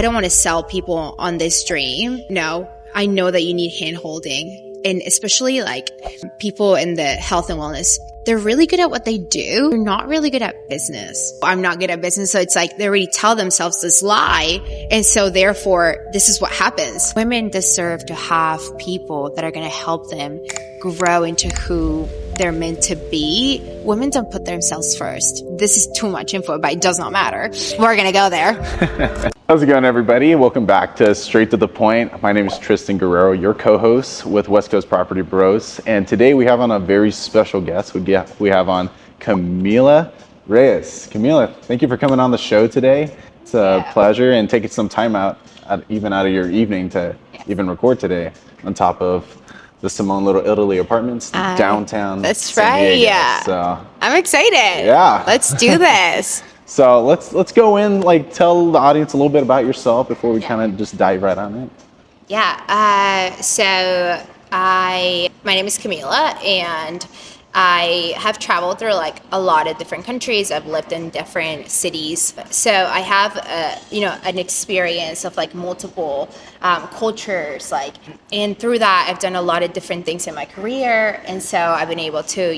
I don't want to sell people on this dream. No, I know that you need hand holding. And especially like people in the health and wellness, they're really good at what they do. They're not really good at business. I'm not good at business. So it's like they already tell themselves this lie. And so therefore, this is what happens. Women deserve to have people that are going to help them grow into who they're meant to be. Women don't put themselves first. This is too much info, but it does not matter. We're going to go there. How's it going, everybody? Welcome back to Straight to the Point. My name is Tristan Guerrero, your co-host with West Coast Property Bros. And today we have on a very special guest. We have on Camila Reyes. Camila, thank you for coming on the show today. It's a pleasure, and taking some time out of your evening to even record today on top of the Simone Little Italy Apartments downtown. That's San right. Diego. Yeah. So I'm excited. Yeah. Let's do this. So let's go in, like, tell the audience a little bit about yourself before we kind of just dive right on it. Yeah. So my name is Camila, and I have traveled through like a lot of different countries. I've lived in different cities. So I have an experience of like multiple cultures, and through that I've done a lot of different things in my career. And so I've been able to,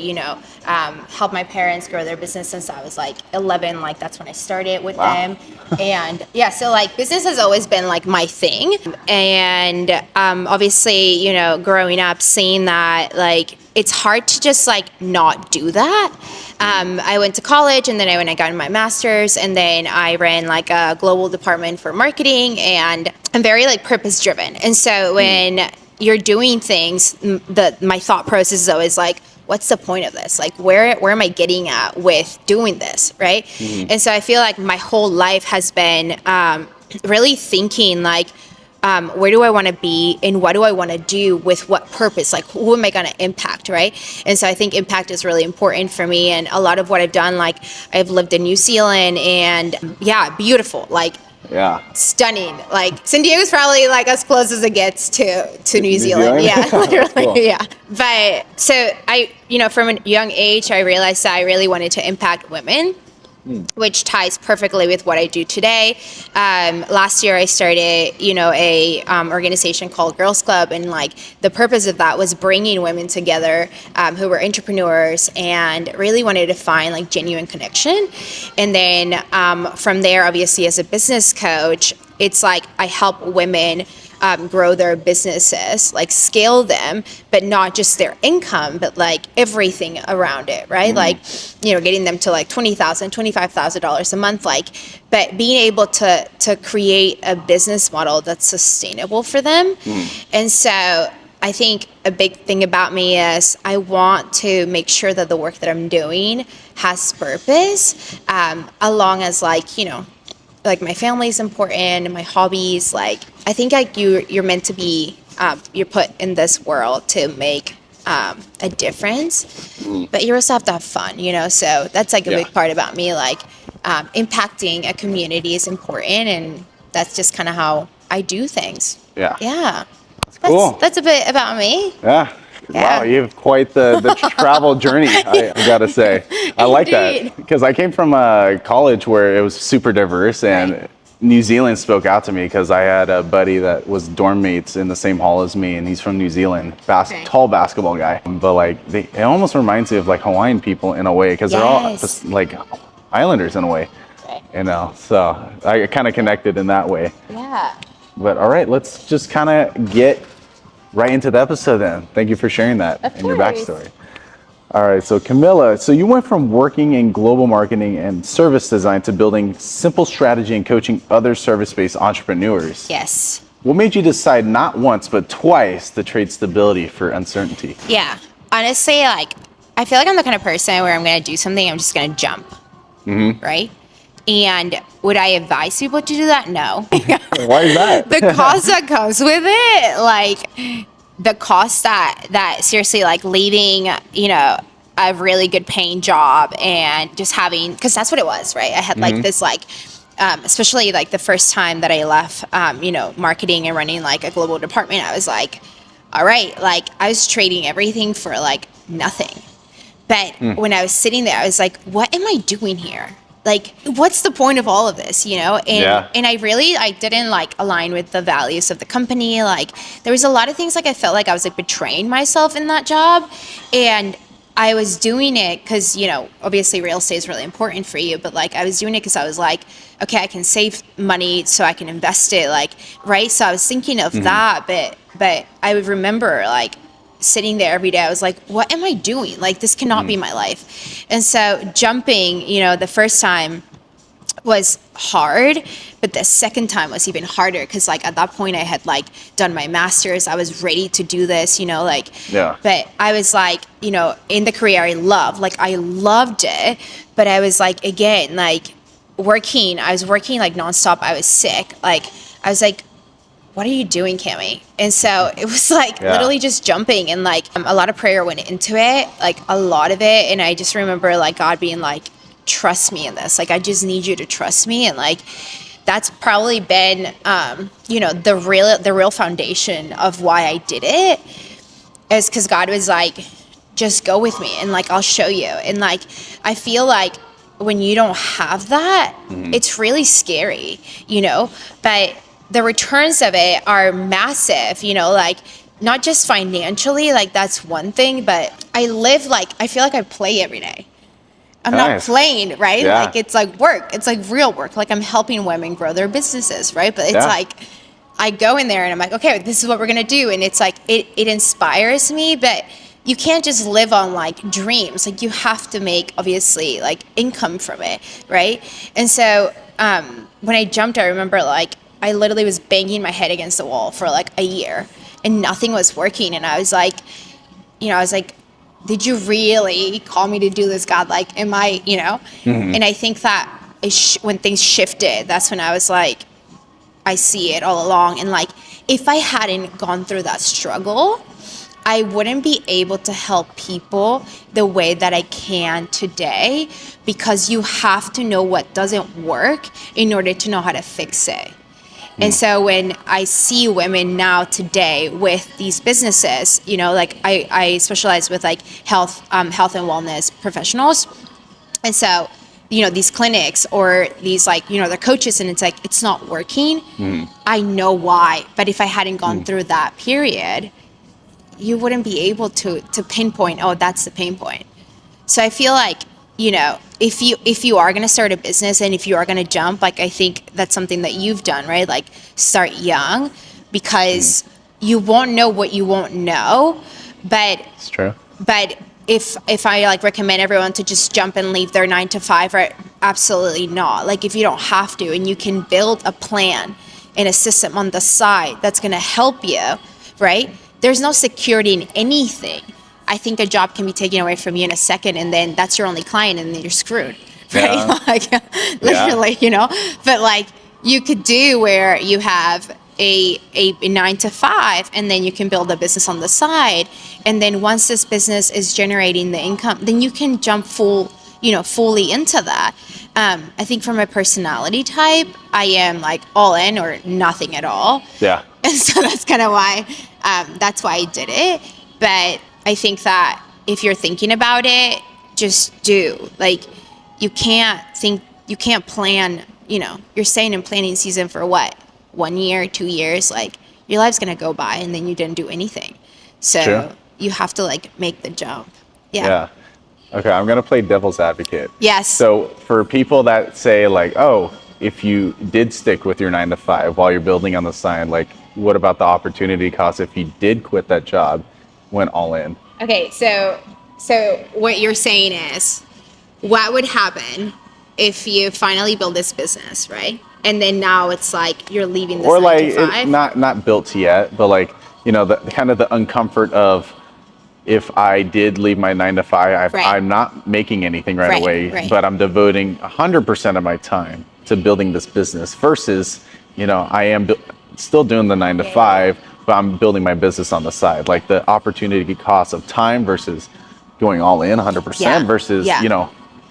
help my parents grow their business since I was like 11. Like that's when I started with them. And yeah, so like business has always been like my thing. And obviously, growing up, seeing that like it's hard to just like not do that. I went to college, and then I got my master's, and then I ran like a global department for marketing, and I'm very like purpose driven. And so when you're doing things, my thought process is always like, what's the point of this? Like, where am I getting at with doing this, right? Mm-hmm. And so I feel like my whole life has been really thinking like, where do I want to be, and what do I want to do with what purpose? Like, who am I going to impact, right? And so I think impact is really important for me. And a lot of what I've done, like I've lived in New Zealand, and beautiful, like stunning. Like San Diego's probably like as close as it gets to New Zealand. Yeah, literally. Cool. Yeah. But so I, from a young age, I realized that I really wanted to impact women, which ties perfectly with what I do today. Last year I started, a organization called Girls Club, and like the purpose of that was bringing women together who were entrepreneurs and really wanted to find like genuine connection. And then from there, obviously as a business coach, it's like I help women grow their businesses, like scale them, but not just their income, but like everything around it, right? Like, getting them to like $20,000, $25,000 a month, like, but being able to create a business model that's sustainable for them. And so I think a big thing about me is I want to make sure that the work that I'm doing has purpose, along as like, like my family is important and my hobbies. Like I think like you're meant to be, you're put in this world to make a difference, but you also have to have fun, so that's like a big part about me. Like impacting a community is important, and that's just kind of how I do things. That's cool. That's a bit about me. Wow, you have quite the travel journey, I gotta say. I like that, because I came from a college where it was super diverse, and New Zealand spoke out to me because I had a buddy that was dorm mates in the same hall as me, and he's from New Zealand, tall basketball guy. But like, it almost reminds me of like Hawaiian people in a way, because they're all just like islanders in a way, so I kind of connected in that way. But all right, let's just kind of get right into the episode then. Thank you for sharing that and your backstory. All right, so Camila, so you went from working in global marketing and service design to building simple strategy and coaching other service-based entrepreneurs. Yes. What made you decide not once but twice to trade stability for uncertainty? Yeah, honestly, like I feel like I'm the kind of person where I'm going to do something, I'm just going to jump, right? And would I advise people to do that? No. Why is that? The cost that comes with it, like the cost that seriously, like leaving, a really good paying job and just having, because that's what it was, right? I had like this, like, especially like the first time that I left, marketing and running like a global department, I was like, all right, like I was trading everything for like nothing. But when I was sitting there, I was like, what am I doing here? like, what's the point of all of this, you know? And Yeah. and I didn't like align with the values of the company. Like, there was a lot of things, like, I felt like I was like betraying myself in that job. And I was doing it because, you know, obviously real estate is really important for you, but like I was doing it because I was like, okay, I can save money so I can invest it, like, right? So I was thinking of that, but I would remember like sitting there every day, I was like, what am I doing? Like, this cannot be my life. And so jumping, you know, the first time was hard, but the second time was even harder because like at that point I had like done my master's. I was ready to do this, you know, like, Yeah. but I was like, you know, in the career I loved it, but I was like, again, like I was working like nonstop. I was sick. Like, I was like, what are you doing, Cami? And so it was like literally just jumping, and like a lot of prayer went into it, like a lot of it. And I just remember like God being like, trust me in this. Like, I just need you to trust me. And like, that's probably been, you know, the real foundation of why I did it, is because God was like, just go with me and like, I'll show you. And like, I feel like when you don't have that, it's really scary, you know, but the returns of it are massive, you know, like not just financially, like that's one thing, but I feel like I play every day. I'm not playing, right? Yeah. Like, it's like work. It's like real work. Like, I'm helping women grow their businesses, right? But it's like, I go in there and I'm like, okay, this is what we're going to do. And it's like, it inspires me, but you can't just live on like dreams. Like, you have to make, obviously, like income from it, right? And so when I jumped, I remember like, I literally was banging my head against the wall for like a year and nothing was working. And I was like, you know, did you really call me to do this, God? Like, am I, you know? And I think that when things shifted, that's when I was like, I see it all along. And like, if I hadn't gone through that struggle, I wouldn't be able to help people the way that I can today, because you have to know what doesn't work in order to know how to fix it. And so when I see women now today with these businesses, you know, like I specialize with like health and wellness professionals. And so, you know, these clinics or these like, you know, they're coaches, and it's like, it's not working. I know why. But if I hadn't gone through that period, you wouldn't be able to pinpoint, oh, that's the pain point. So I feel like, you know, if you are going to start a business and if you are going to jump, like, I think that's something that you've done, right? Like, start young, because you won't know what you won't know. But It's true. But if I like recommend everyone to just jump and leave their 9 to 5, right? Absolutely not. Like, if you don't have to, and you can build a plan and a system on the side that's going to help you, right? There's no security in anything. I think a job can be taken away from you in a second, and then that's your only client, and then you're screwed, right? Yeah. Like, literally, you know. But like, you could do where you have a 9 to 5, and then you can build a business on the side, and then once this business is generating the income, then you can jump fully into that. I think for my personality type, I am like all in or nothing at all. Yeah. And so that's kind of why, that's why I did it. But I think that if you're thinking about it, just do. Like, you can't plan, you know, you're staying in planning season for what? 1 year, 2 years? Like, your life's going to go by and then you didn't do anything. So True. you have to like make the jump. Yeah. Okay, I'm going to play devil's advocate. Yes. So for people that say like, oh, if you did stick with your 9 to 5 while you're building on the side, like, what about the opportunity cost if you did quit that job, went all in? Okay, so what you're saying is, what would happen if you finally build this business, right? And then now it's like you're leaving this Or 9 like, to 5? not built yet, but like, you know, the kind of the uncomfort of, if I did leave my 9 to 5, Right. I'm not making anything right away, right. but I'm devoting 100% of my time to building this business versus, you know, I am still doing the 9 to 5, but I'm building my business on the side. Like, the opportunity cost of time versus going all in 100% versus, you know,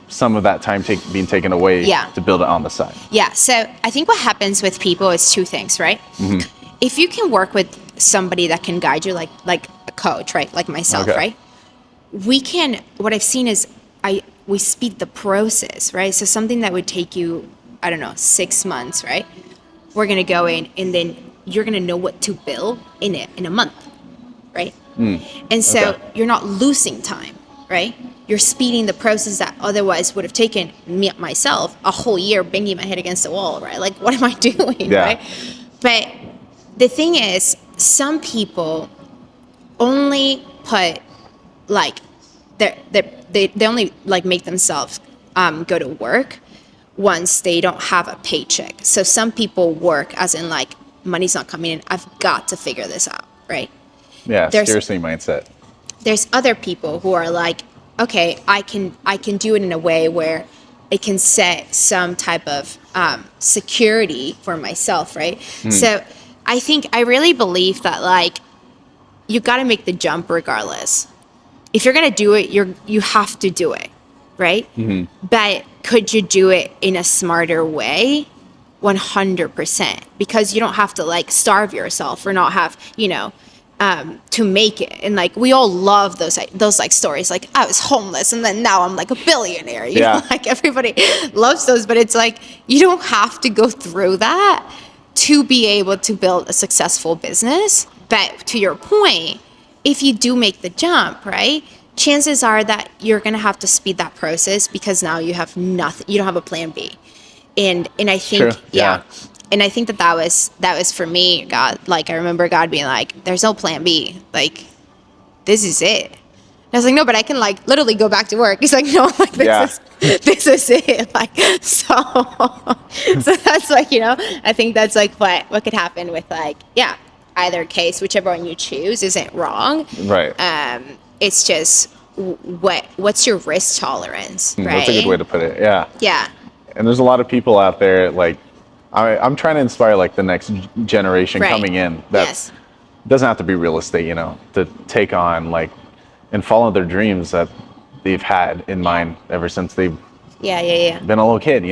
some of that time being taken away to build it on the side. Yeah. So I think what happens with people is two things, right? If you can work with somebody that can guide you, like a coach, right? Like myself, right? What I've seen is we speed the process, right? So something that would take you, I don't know, 6 months, right? We're going to go in and then you're going to know what to build in a month, right? And so Okay. you're not losing time, right? You're speeding the process that otherwise would have taken myself a whole year banging my head against the wall, right? Like, what am I doing, Yeah. right? But the thing is, some people only put like they only like make themselves go to work once they don't have a paycheck. So some people work as in like money's not coming in. I've got to figure this out, right? Yeah, There's scarcity mindset. there's other people who are like, okay, I can do it in a way where it can set some type of security for myself, right? So I really believe that like you got to make the jump regardless. If you're gonna do it, you have to do it, right? But could you do it in a smarter way? 100%, because you don't have to like starve yourself or not have, to make it. And like we all love those like stories, like I was homeless and then now I'm like a billionaire. You know, like everybody loves those, but it's like you don't have to go through that to be able to build a successful business. But to your point, if you do make the jump, right, chances are that you're going to have to speed that process because now you have nothing, you don't have a plan B. And I think, True. Yeah. And I think that was for me, God, like I remember God being like, there's no plan B. Like, this is it. And I was like, no, but I can like literally go back to work. He's like, no, like this is it. Like, so that's like, I think that's like what could happen with like, either case, whichever one you choose isn't wrong. Right. It's just what's your risk tolerance, right? That's a good way to put it. Yeah. Yeah. And there's a lot of people out there, like, I'm trying to inspire like the next generation coming in that doesn't have to be real estate, to take on like and follow their dreams that they've had in mind ever since they've been a little kid,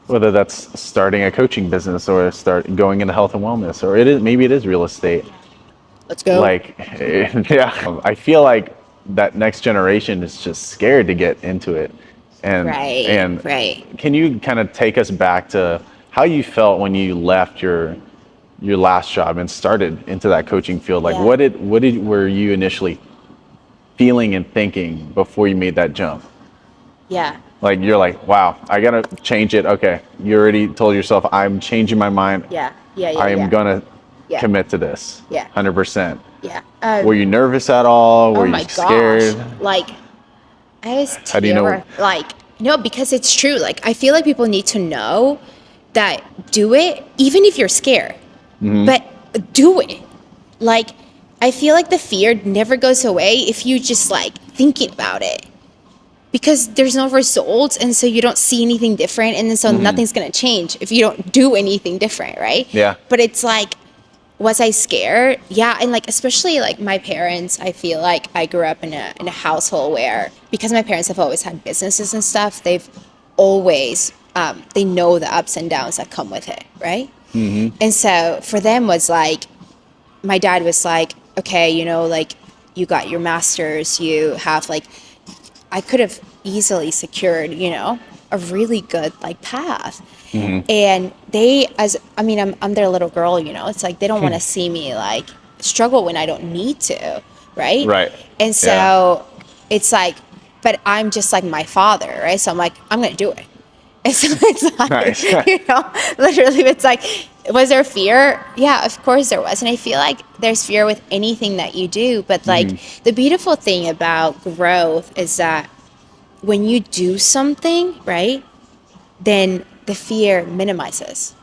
whether that's starting a coaching business or going into health and wellness, or maybe it is real estate. Let's go. Like, I feel like that next generation is just scared to get into it. And can you kind of take us back to how you felt when you left your last job and started into that coaching field? Like, what were you initially feeling and thinking before you made that jump? Yeah. Like, you're like, wow, I gotta change it. Okay, you already told yourself, I'm changing my mind. I am gonna commit to this. 100%. Were you nervous at all? Were you scared? Gosh. Like, I was terrified. How do you know? Like, no, because it's true. Like, I feel like people need to know that do it, even if you're scared, but do it. Like, I feel like the fear never goes away if you just like thinking about it, because there's no results. And so you don't see anything different. And then so nothing's going to change if you don't do anything different. Right. Yeah. But it's like, was I scared? Yeah. And like, especially like my parents, I feel like I grew up in a household where, because my parents have always had businesses and stuff, they've always, they know the ups and downs that come with it. Right. And so for them was like, my dad was like, okay, like you got your master's, you have like, I could have easily secured, a really good like path. And I'm their little girl, it's like they don't want to see me like struggle when I don't need to, right? And so it's like, but I'm just like my father, right? So I'm like, I'm gonna do it. And so it's like, nice. Literally, it's like, was there fear? Yeah, of course there was. And I feel like there's fear with anything that you do, but like the beautiful thing about growth is that when you do something, right, then the fear minimizes,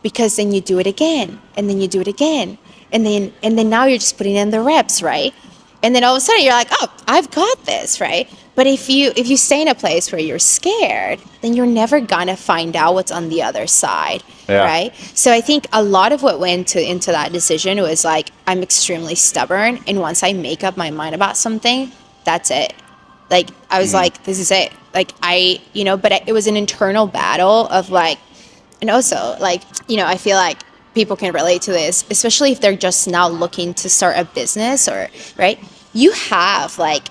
because then you do it again, and then you do it again, and then now you're just putting in the reps, right? And then all of a sudden you're like, oh, I've got this, right? But if you stay in a place where you're scared, then you're never gonna find out what's on the other side, right? So I think a lot of what went into that decision was like, I'm extremely stubborn, and once I make up my mind about something, that's it. Like, I was like, this is it. Like, but it was an internal battle of like, and also like, I feel like people can relate to this, especially if they're just now looking to start a business or, right? You have like,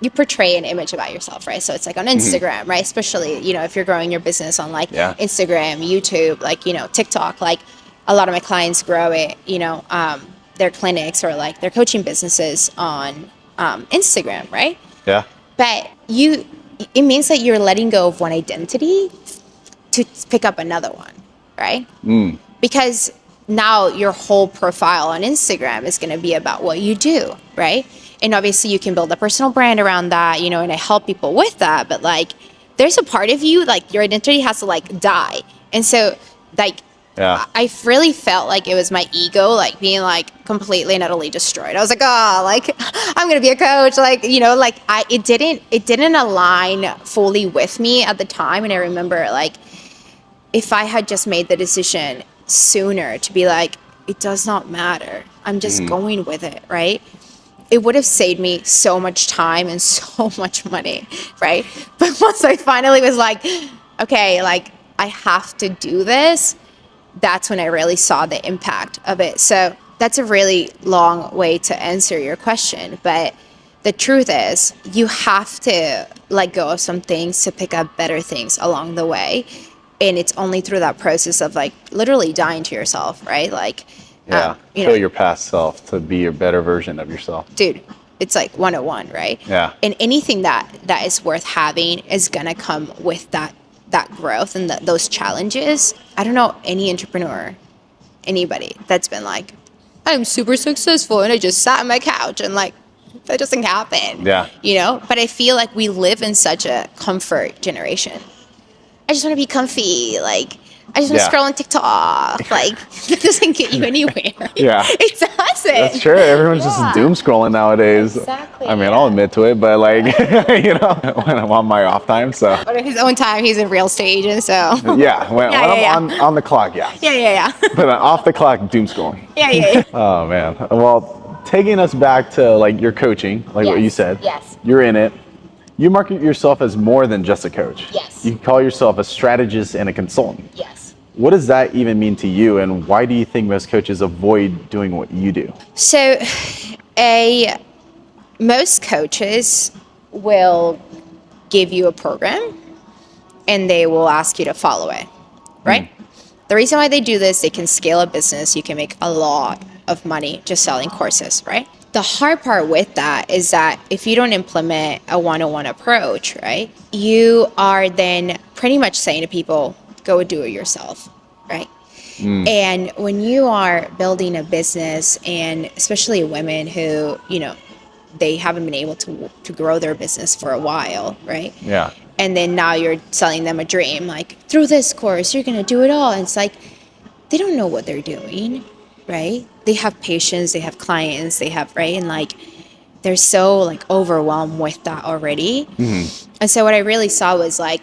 you portray an image about yourself, right? So it's like on Instagram, right? Especially, if you're growing your business on like Instagram, YouTube, like, TikTok, like a lot of my clients grow it, their clinics or like their coaching businesses on Instagram, right? Yeah. But it means that you're letting go of one identity to pick up another one, right? Because now your whole profile on Instagram is going to be about what you do, right? And obviously you can build a personal brand around that, and I help people with that. But like, there's a part of you, like your identity has to like die. And so like, I really felt like it was my ego, like being like completely and utterly destroyed. I was like, oh, like I'm going to be a coach. Like, like it didn't align fully with me at the time. And I remember like, if I had just made the decision sooner to be like, it does not matter, I'm just going with it, right? It would have saved me so much time and so much money, right? But once I finally was like, okay, like I have to do this, that's when I really saw the impact of it. So that's a really long way to answer your question. But the truth is, you have to let go of some things to pick up better things along the way. And it's only through that process of like literally dying to yourself, right? Like, kill your past self to be a better version of yourself. Dude, it's like 101, right? Yeah. And anything that is worth having is going to come with that growth and those challenges. I don't know any entrepreneur, anybody that's been like, I'm super successful and I just sat on my couch and like, that doesn't happen. Yeah. But I feel like we live in such a comfort generation. I just want to be comfy. Like, I just want to scroll on TikTok. Like, that doesn't get you anywhere. Yeah. It doesn't. That's true. Everyone's just doom scrolling nowadays. Exactly. I mean, I'll admit to it, but like, when I'm on my off time, so. But at his own time, he's a real estate agent, so. Yeah, when I'm on the clock, yeah. Yeah. But off the clock, doom scrolling. Yeah. Oh, man. Well, taking us back to like your coaching, like what you said. Yes. You're in it. You market yourself as more than just a coach. Yes. You call yourself a strategist and a consultant. Yes. What does that even mean to you, and why do you think most coaches avoid doing what you do? So, most coaches will give you a program and they will ask you to follow it, right? The reason why they do this, they can scale a business. You can make a lot of money just selling courses, right? The hard part with that is that if you don't implement a one-on-one approach, right, you are then pretty much saying to people, go do it yourself, right? And when you are building a business, and especially women who, they haven't been able to grow their business for a while, right? Yeah. And then now you're selling them a dream, like, through this course, you're going to do it all. And it's like, they don't know what they're doing, right? They have patients, they have clients, they have, right? And like, they're so like overwhelmed with that already. And so what I really saw was like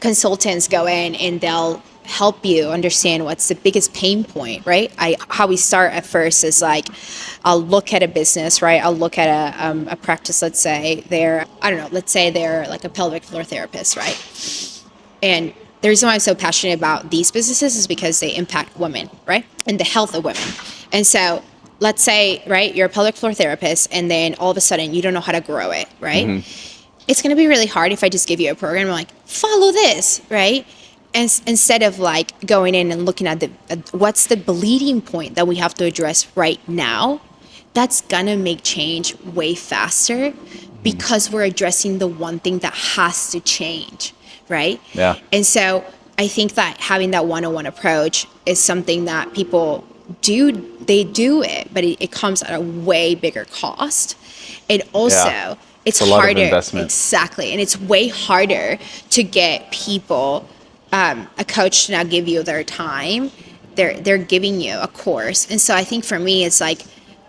consultants go in and they'll help you understand what's the biggest pain point, right? How we start at first is like, I'll look at a business, right? I'll look at a practice, let's say let's say they're like a pelvic floor therapist, right? And the reason why I'm so passionate about these businesses is because they impact women, right? And the health of women. And so let's say, right, you're a pelvic floor therapist and then all of a sudden you don't know how to grow it, right? It's going to be really hard if I just give you a program, like, follow this, right? And instead of like going in and looking at what's the bleeding point that we have to address right now, that's going to make change way faster because we're addressing the one thing that has to change. Right? Yeah. And so I think that having that one-on-one approach is something that people do. They do it, but it comes at a way bigger cost. And also, it's a lot harder. Of investment. Exactly. And it's way harder to get people, a coach to now give you their time. They're giving you a course. And so I think for me, it's like,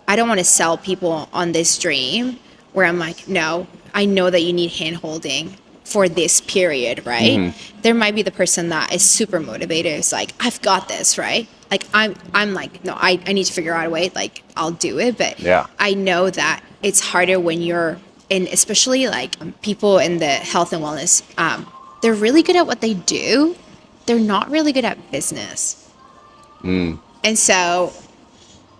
I don't want to sell people on this dream where I'm like, no, I know that you need hand-holding for this period, right? There might be the person that is super motivated. It's like, I've got this, right? Like I'm like, no, I need to figure out a way, like I'll do it. But I know that it's harder when you're in, especially like people in the health and wellness, they're really good at what they do. They're not really good at business. And so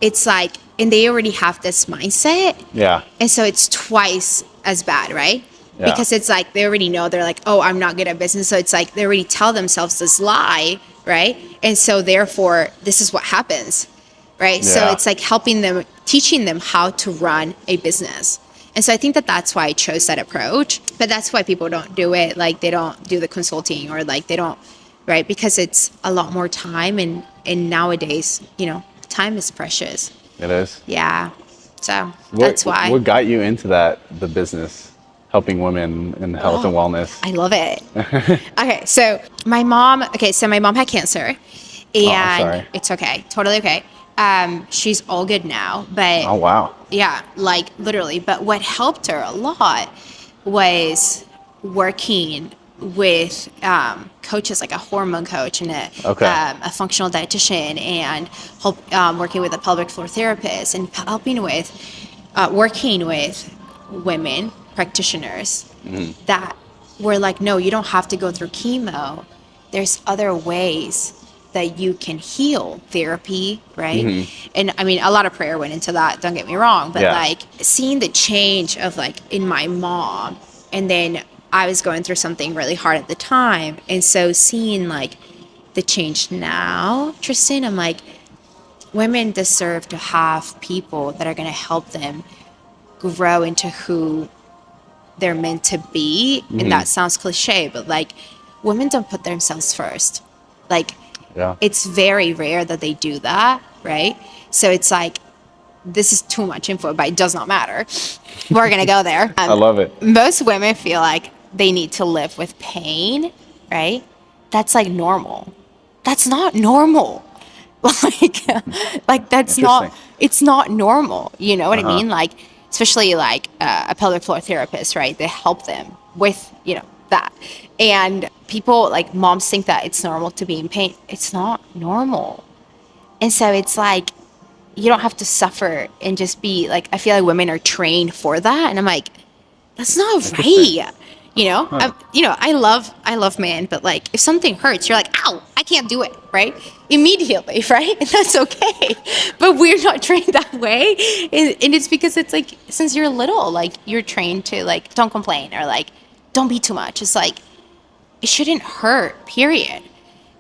it's like, and they already have this mindset. Yeah. And so it's twice as bad, right? Yeah. Because it's like they already know, they're like, oh, I'm not good at business. So it's like they already tell themselves this lie, right? And so therefore, this is what happens, right? So Yeah. it's like helping them, teaching them how to run a business. And so I think that that's why I chose that approach. But that's why people don't do it. Like they don't do the consulting, or like they don't, right? Because it's a lot more time. And nowadays, time is precious. It is. Yeah. So that's why. What got you into the business, helping women in health and wellness? I love it. Okay, so my mom had cancer, and sorry. it's okay, totally okay. She's all good now, but Oh, wow. yeah, like literally. But what helped her a lot was working with coaches, like a hormone coach and a functional dietitian, and working with a pelvic floor therapist, and helping with working with women practitioners that were like, no, you don't have to go through chemo. There's other ways that you can heal, therapy, right? And I mean, a lot of prayer went into that, don't get me wrong, but like seeing the change of like in my mom, and then I was going through something really hard at the time. And so seeing like the change now, Tristan, I'm like, women deserve to have people that are going to help them grow into who they're meant to be. And that sounds cliche, but like women don't put themselves first. Like it's very rare that they do that, right? So it's like, this is too much info, but it does not matter. We're going to go there. I love it. Most women feel like they need to live with pain, right? That's like normal. That's not normal. Like that's not, it's not normal. You know what I mean? Like, especially like a pelvic floor therapist, right? They help them with, that. And people, like moms, think that it's normal to be in pain. It's not normal. And so it's like, you don't have to suffer and just be like, I feel like women are trained for that. And I'm like, that's not right. I love men, but like if something hurts, you're like, ow, I can't do it, right? Immediately, right? And that's okay. But we're not trained that way. And it's because it's like, since you're little, like you're trained to like, don't complain, or like, don't be too much. It's like, it shouldn't hurt, period.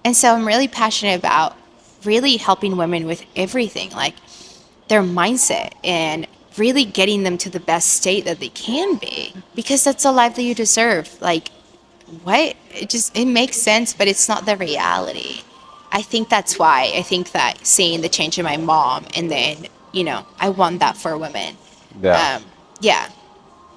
And so I'm really passionate about really helping women with everything, like their mindset, and really getting them to the best state that they can be, because that's the life that you deserve. Like, what? It makes sense, but it's not the reality. I think that's why I think that seeing the change in my mom, and then, I want that for women. Yeah. Yeah.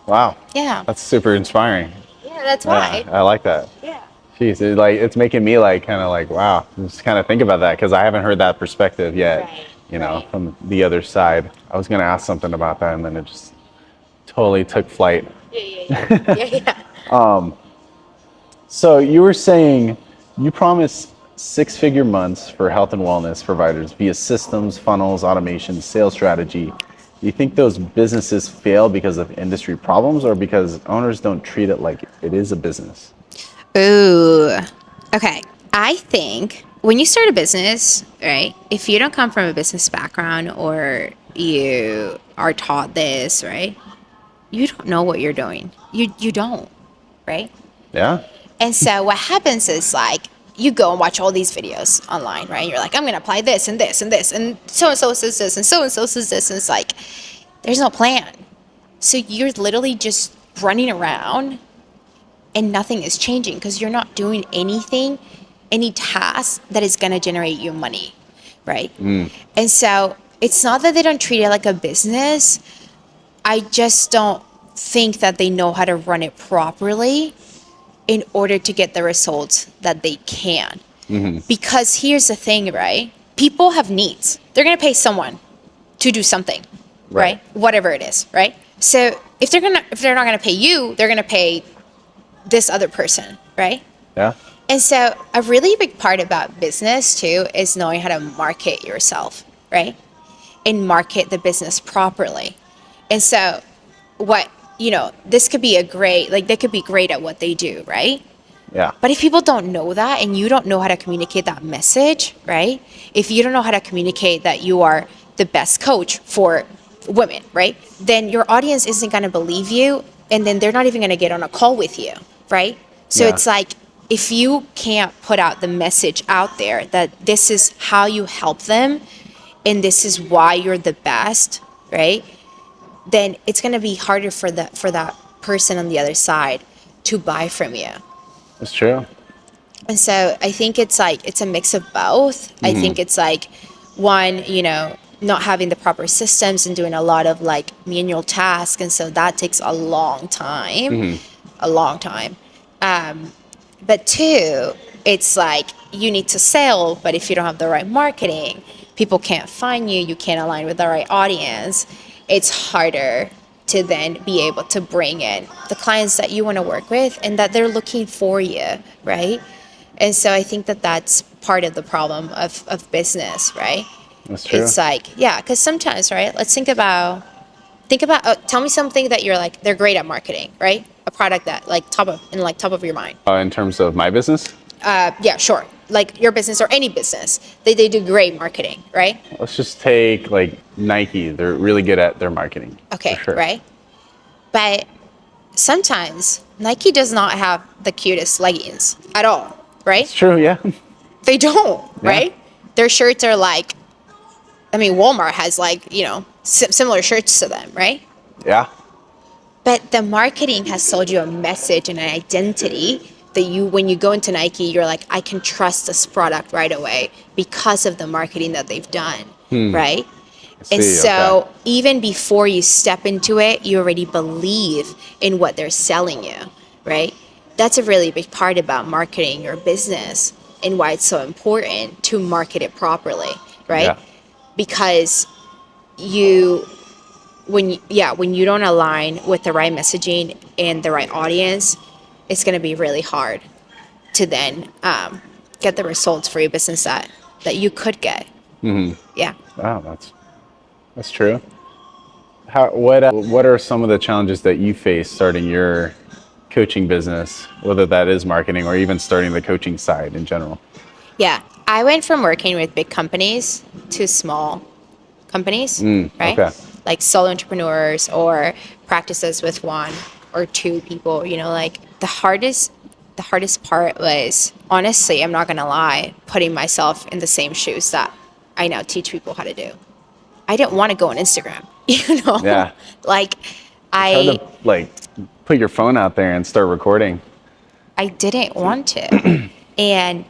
Wow. Yeah. That's super inspiring. Yeah, that's why. I like that. Yeah. Jeez, it's making me like kind of like, wow, just kind of think about that, because I haven't heard that perspective yet. Right. From the other side. I was going to ask something about that, and then it just totally took flight. Yeah. So you were saying you promise 6-figure months for health and wellness providers via systems, funnels, automation, sales strategy. Do you think those businesses fail because of industry problems, or because owners don't treat it like it is a business? Ooh. Okay. I think when you start a business, right, if you don't come from a business background, or you are taught this, right, you don't know what you're doing. You don't, right? Yeah. And so what happens is like, you go and watch all these videos online, right? You're like, I'm going to apply this and this and this, and so-and-so says this, and so-and-so says this. And it's like, there's no plan. So you're literally just running around and nothing is changing, because you're not doing anything, any task that is going to generate you money, right? And so it's not that they don't treat it like a business. I just don't think that they know how to run it properly in order to get the results that they can. Because here's the thing, right? People have needs. They're going to pay someone to do something, right? Whatever it is, right? So if they're not going to pay you, they're going to pay this other person, right? Yeah. And so a really big part about business too is knowing how to market yourself, right? And market the business properly. And so this could be they could be great at what they do, right? Yeah. But if people don't know that, and you don't know how to communicate that message, right? If you don't know how to communicate that you are the best coach for women, right? Then your audience isn't going to believe you, and then they're not even going to get on a call with you, right? So Yeah. it's like, if you can't put out the message out there that this is how you help them and this is why you're the best, right? Then it's going to be harder for that person on the other side to buy from you. That's true. And so I think it's like, it's a mix of both. I think it's like, one, not having the proper systems and doing a lot of like manual tasks. And so that takes a long time, a long time. But two, it's like you need to sell, but if you don't have the right marketing, people can't find you, you can't align with the right audience. It's harder to then be able to bring in the clients that you want to work with and that they're looking for you, right? And so I think that that's part of the problem of business, right? That's true. It's like, yeah, because sometimes, right? Let's think about, tell me something that you're like, they're great at marketing, right? A product that like top of your mind. In terms of my business, Yeah, sure. Like your business or any business, they do great marketing, right? let's just take like Nike. They're really good at their marketing. Okay, for sure. right? But sometimes Nike does not have the cutest leggings at all, right? It's true, yeah. They don't, Yeah. right? Their shirts are like, I mean, Walmart has like, similar shirts to them, right? Yeah. But the marketing has sold you a message and an identity that when you go into Nike, you're like, I can trust this product right away because of the marketing that they've done, right? And so okay. even before you step into it, you already believe in what they're selling you, right? That's a really big part about marketing your business and why it's so important to market it properly, right? Yeah. Because when you don't align with the right messaging and the right audience, it's going to be really hard to then get the results for your business that you could get. Yeah. Wow, that's true. What are some of the challenges that you face starting your coaching business, whether that is marketing or even starting the coaching side in general? Yeah. I went from working with big companies to small companies, right? Okay. Like solo entrepreneurs or practices with one or two people, like the hardest part was, honestly, I'm not going to lie, putting myself in the same shoes that I now teach people how to do. I didn't want to go on Instagram, Yeah. Like How to like put your phone out there and start recording. I didn't want to. And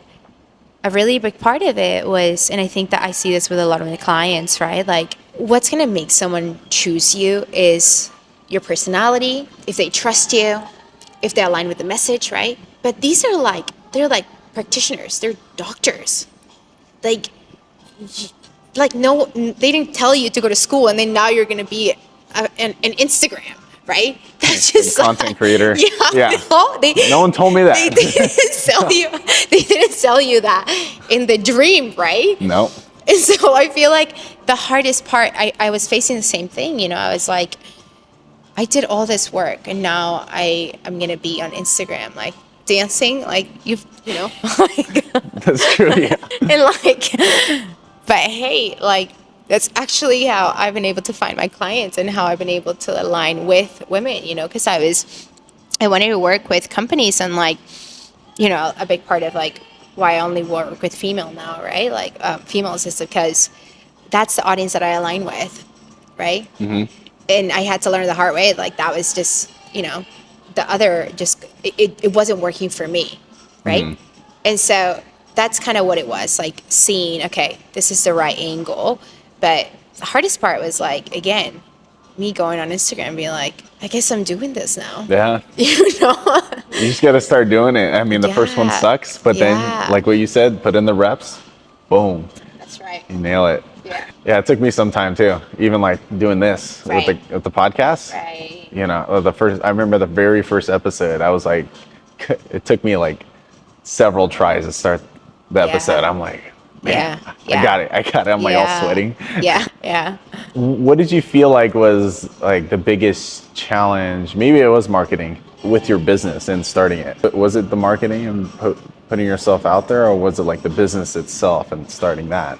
a really big part of it was, and I think that I see this with a lot of my clients, right? Like, what's going to make someone choose you is your personality, if they trust you, if they align with the message, right? But these are they're like practitioners, they're doctors. No, they didn't tell you to go to school and then now you're going to be an Instagram, right? That's just content creator. Yeah. No one told me that. They didn't sell you. They didn't sell you that in the dream, right? No. And so I feel like the hardest part, I was facing the same thing. I was like, I did all this work and now I'm going to be on Instagram, like dancing, like like, That's true. Yeah. and but hey, like that's actually how I've been able to find my clients and how I've been able to align with women, because I wanted to work with companies and a big part of why I only work with female now, right? Females is because that's the audience that I align with, right? Mm-hmm. And I had to learn the hard way. That was just, the other it wasn't working for me, right? Mm-hmm. And so that's kind of what it was, seeing, okay, this is the right angle. But the hardest part was again, me going on Instagram and being like, I guess I'm doing this now. Yeah. You just got to start doing it. I mean, the first one sucks, but then like what you said, put in the reps, boom. That's right. You nail it. Yeah. Yeah, it took me some time too. Even doing this with the podcast. Right. I remember the very first episode, I was like, it took me several tries to start the episode. I'm like, man, I got it. I'm all sweating. Yeah. What did you feel like was the biggest challenge? Maybe it was marketing with your business and starting it. But was it the marketing and putting yourself out there, or was it the business itself and starting that?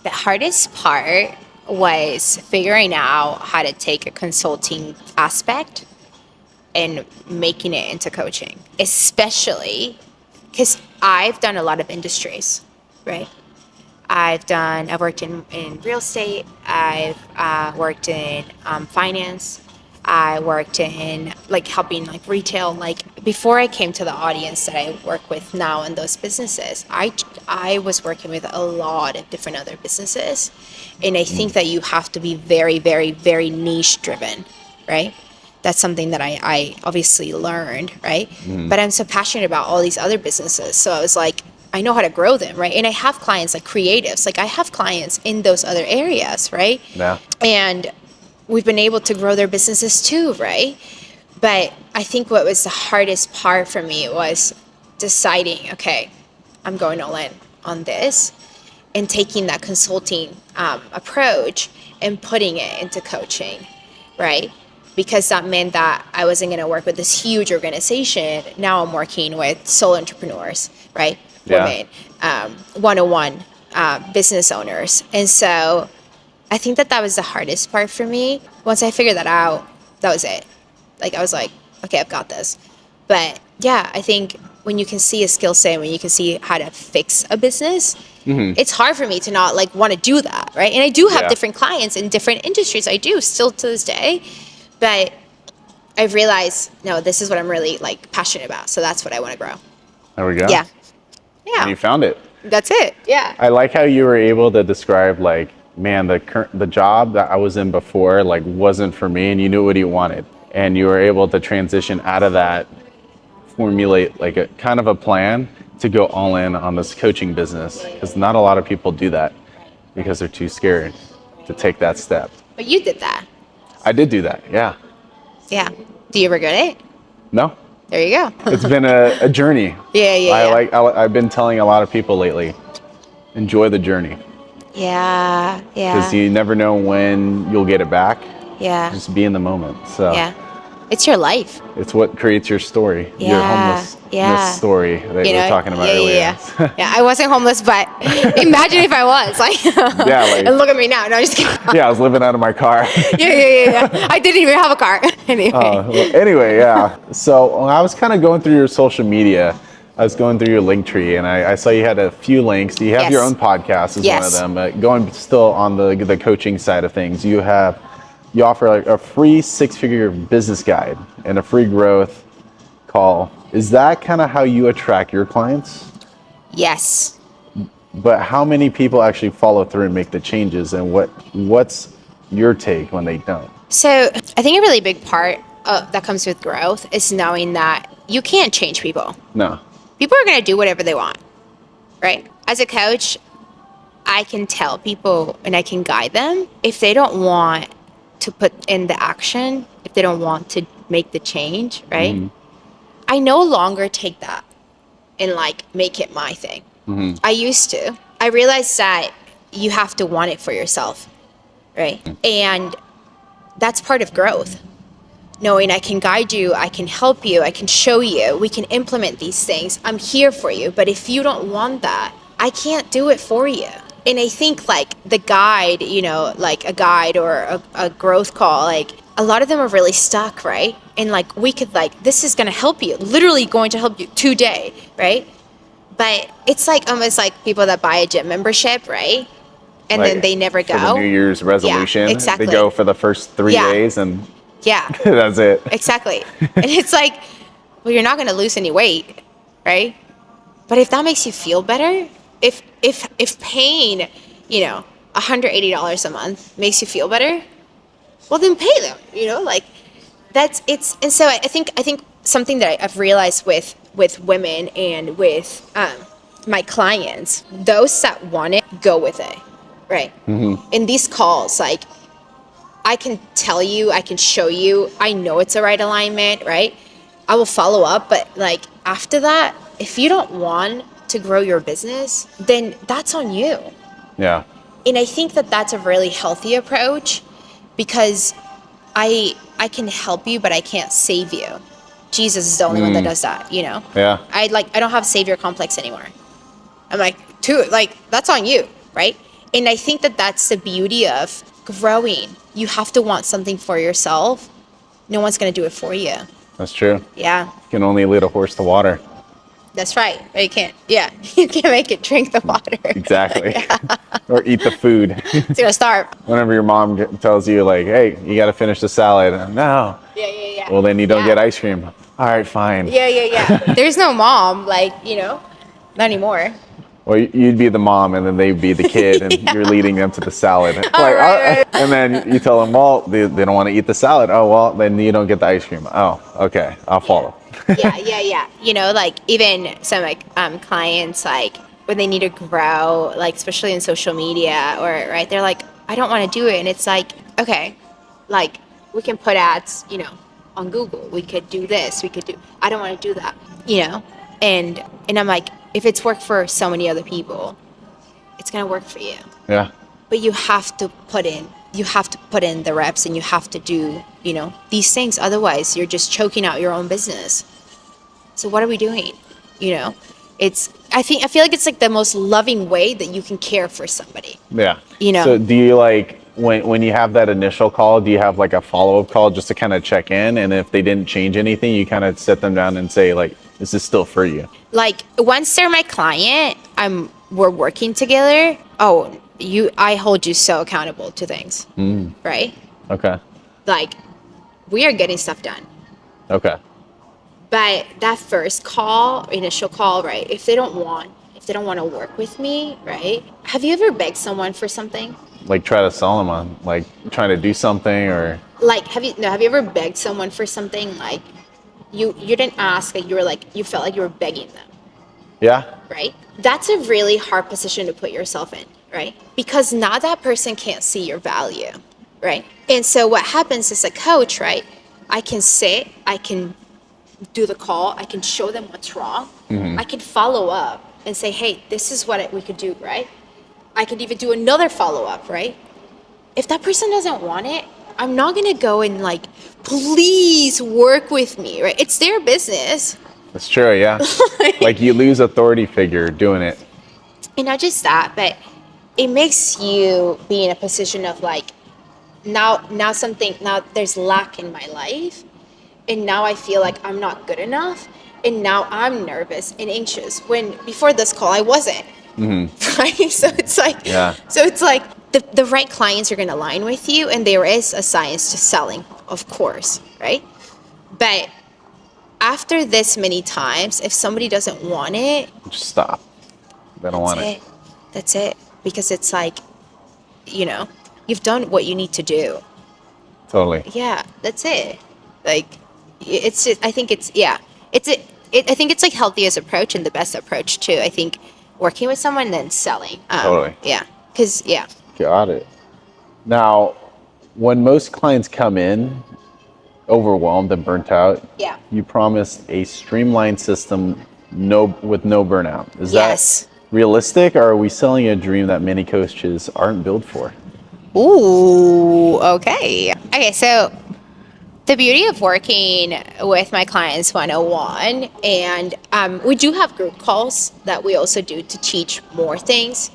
The hardest part was figuring out how to take a consulting aspect and making it into coaching, especially because I've done a lot of industries, right? I've worked in real estate. I've worked in finance. I worked in like helping like retail. Like before I came to the audience that I work with now in those businesses, I was working with a lot of different other businesses. And I think that you have to be very, very, very niche driven, right? That's something that I obviously learned, right? But I'm so passionate about all these other businesses. So I was like, I know how to grow them, right? And I have clients like creatives, like I have clients in those other areas, right? Yeah. And we've been able to grow their businesses too, right? But I think what was the hardest part for me was deciding, okay, I'm going all in on this and taking that consulting approach and putting it into coaching, right? Because that meant that I wasn't going to work with this huge organization. Now I'm working with solo entrepreneurs, right? Yeah. Women, one-on-one business owners. And so I think that was the hardest part for me. Once I figured that out, that was it. Like I was like, okay, I've got this. But yeah, I think when you can see a skill set, when you can see how to fix a business, it's hard for me to not like want to do that, right? And I do have different clients in different industries. I do still to this day. But I've realized, no, this is what I'm really like passionate about. So that's what I want to grow. There we go. Yeah. And you found it. That's it. Yeah. I like how you were able to describe like, man, the job that I was in before like wasn't for me, and you knew what you wanted, and you were able to transition out of that, formulate like a kind of a plan to go all in on this coaching business, because not a lot of people do that because they're too scared to take that step. But you did that. I did do that. Yeah. Yeah. Do you regret it? No. There you go. It's been a journey. I've been telling a lot of people lately, enjoy the journey. Yeah. Because you never know when you'll get it back. Yeah. Just be in the moment. So yeah. It's your life. It's what creates your story. Yeah. Your homelessness story that we were talking about earlier. Yeah. Yeah, I wasn't homeless, but imagine if I was. Like, and look at me now. No, I'm just kidding. Yeah, I was living out of my car. Yeah. I didn't even have a car. Anyway, yeah. So I was kind of going through your social media. I was going through your link tree, and I saw you had a few links. You have your own podcast as one of them. But going still on the coaching side of things, you offer like a free 6-figure business guide and a free growth call. Is that kind of how you attract your clients? Yes. But how many people actually follow through and make the changes, and what's your take when they don't? So I think a really big part that comes with growth is knowing that you can't change people. No. People are going to do whatever they want, right? As a coach, I can tell people and I can guide them. If they don't want to put in the action, if they don't want to make the change, right? Mm-hmm. I no longer take that and like make it my thing. Mm-hmm. I used to. I realized that you have to want it for yourself, right? Mm-hmm. And that's part of growth. Knowing I can guide you, I can help you, I can show you, we can implement these things. I'm here for you. But if you don't want that, I can't do it for you. And I think like the guide, like a guide or a growth call, like a lot of them are really stuck, right? And like we could like, this is going to help you, literally going to help you today, right? But it's like almost like people that buy a gym membership, right? And like, then they never go. For the New Year's resolution. Yeah, exactly. They go for the first 3 days and yeah, that's it. Exactly. And it's like, well, you're not going to lose any weight, right? But if that makes you feel better, if paying, $180 a month makes you feel better, well, then pay them, like and so I think something that I've realized with women and with my clients, those that want it, go with it, right? Mm-hmm. In these calls, like, I can tell you, I can show you, I know it's the right alignment, right? I will follow up, but like after that, if you don't want to grow your business, then that's on you. Yeah. And I think that that's a really healthy approach, because I can help you, but I can't save you. Jesus is the only one that does that, Yeah. I don't have savior complex anymore. I'm like, that's on you, right? And I think that that's the beauty of growing. You have to want something for yourself. No one's going to do it for you. That's true. Yeah, You can only lead a horse to water. that's right. But you can't, yeah, you can't make it drink the water. Exactly. Or eat the food. It's gonna starve. Whenever your mom tells you, like, hey, you got to finish the salad. No. Yeah. Well, then you don't Yeah. get ice cream. All right, fine. Yeah. There's no mom, like, not anymore. Well, you'd be the mom, and then they'd be the kid, and you're leading them to the salad. Right. And then you tell them, well, they don't want to eat the salad. Oh, well, then you don't get the ice cream. Oh, okay, I'll follow. Yeah. Like even some like clients, like when they need to grow, like especially in social media or right, they're like, I don't want to do it, and it's like, okay, like we can put ads, on Google. We could do this. I don't want to do that, and I'm like, if it's worked for so many other people, it's gonna work for you. Yeah. But you have to put in the reps, and you have to do, these things. Otherwise, you're just choking out your own business. So what are we doing? I feel like it's like the most loving way that you can care for somebody. Yeah. You know. So do you like when you have that initial call, do you have like a follow-up call just to kind of check in, and if they didn't change anything, you kind of sit them down and say like, is this still for you? Like once they're my client, we're working together. Oh, I hold you so accountable to things. Right? Okay. Like we are getting stuff done. Okay. But that first initial call, right? If they don't want to work with me, right? Have you ever begged someone for something? Like try to sell them on, like trying to do something, or Like have you ever begged someone for something, like you didn't ask, like you felt like you were begging them, yeah. right? That's a really hard position to put yourself in, right? Because now that person can't see your value, right? And so what happens as a coach, right? I can do the call, I can show them what's wrong, I can follow up and say, hey, this is what we could do, right? I could even do another follow-up, right? If that person doesn't want it, I'm not gonna go and like, please work with me, right? It's their business. That's true, yeah. Like you lose authority figure doing it. And not just that, but it makes you be in a position of like, now there's lack in my life, and now I feel like I'm not good enough, and now I'm nervous and anxious when before this call I wasn't. Right? So it's like, the right clients are going to align with you, and there is a science to selling, of course, right? But after this many times, if somebody doesn't want it, Just stop. They don't want it. That's it. Because it's like, you've done what you need to do. Totally. Yeah, that's it. Like, it's just, I think it's, yeah, I think it's like healthiest approach and the best approach too. I think working with someone, then selling. Totally. Yeah. Because, yeah. Got it. Now, when most clients come in overwhelmed and burnt out, Yeah. you promised a streamlined system with no burnout. Is Yes. that realistic, or are we selling a dream that many coaches aren't built for? Ooh, okay. Okay, so the beauty of working with my clients 101, and we do have group calls that we also do to teach more things,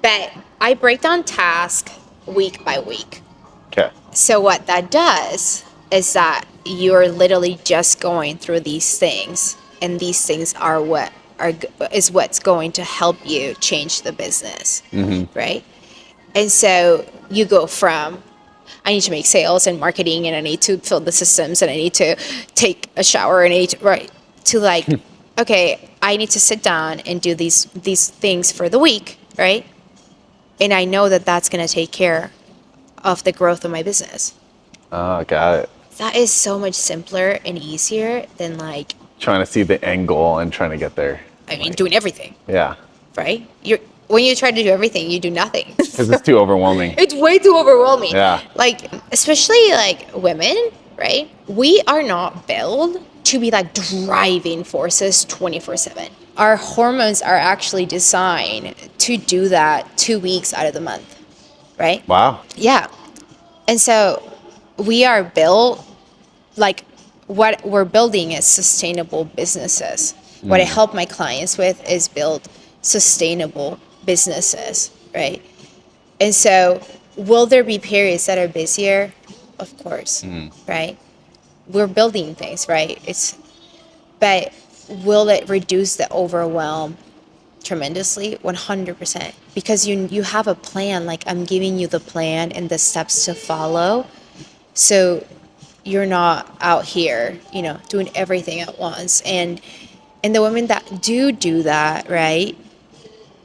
but I break down tasks week by week. Okay. So what that does is that you're literally just going through these things, and these things are what's going to help you change the business, right? And so you go from, I need to make sales and marketing, and I need to fill the systems, and I need to take a shower, and I need to, right, to like, okay, I need to sit down and do these things for the week, right? And I know that that's going to take care of the growth of my business. Oh, got it. That is so much simpler and easier than like, Trying to see the end goal and trying to get there. I mean, doing everything, Yeah. right? When you try to do everything, you do nothing. Because it's too overwhelming. It's way too overwhelming. Yeah. Like, especially like women, right? We are not built to be like driving forces 24/7. Our hormones are actually designed to do that 2 weeks out of the month, right? Wow. Yeah. And so we are built, like what we're building is sustainable businesses. What I help my clients with is build sustainable businesses, right? And so will there be periods that are busier? Of course, right? we're building things, right? But will it reduce the overwhelm tremendously? 100%. Because you have a plan, like I'm giving you the plan and the steps to follow. So you're not out here, doing everything at once. And the women that do that, right?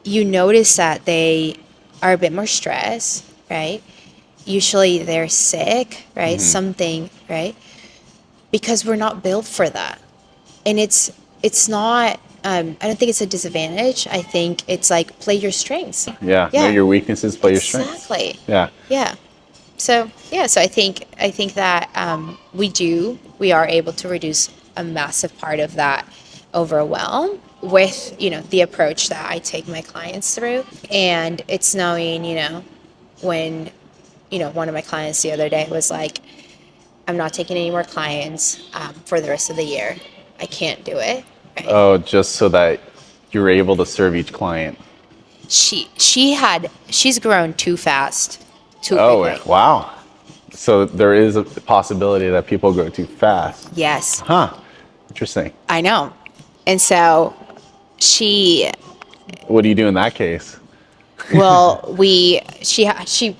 You notice that they are a bit more stressed, right? Usually they're sick, right? Something, right? Because we're not built for that. And it's not, I don't think it's a disadvantage. I think it's like play your strengths. Yeah. Know your weaknesses, play your strengths. Exactly. Yeah. Yeah. So I think that we are able to reduce a massive part of that overwhelm with the approach that I take my clients through. And it's knowing when one of my clients the other day was like, I'm not taking any more clients for the rest of the year. I can't do it. Right? Oh, just so that you're able to serve each client. She's grown too fast, too quickly. Wow. So there is a possibility that people grow too fast. Yes. Huh. Interesting. I know. And so what do you do in that case? well, she had to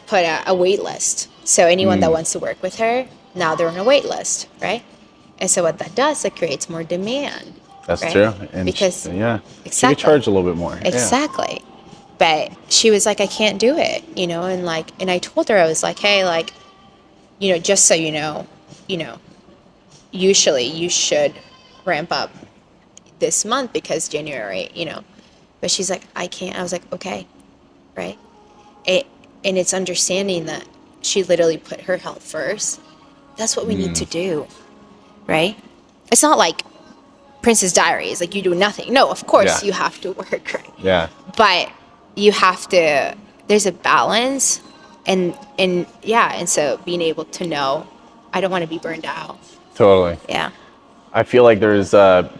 put a wait list. So anyone that wants to work with her, now they're on a wait list, right? And so what that does, it creates more demand. That's right? true. And because exactly. Exactly. You could charge a little bit more. Exactly. Yeah. But she was like, I can't do it, and I told her, I was like, hey, like, just so usually you should ramp up this month because January, but she's like, I can't. I was like, okay, right? And it's understanding that she literally put her health first. That's what we need to do, right? It's not like Princess Diaries, like you do nothing. No, of course you have to work, right? Yeah. But you have to, there's a balance and so being able to know, I don't want to be burned out. Totally. Yeah. I feel like there's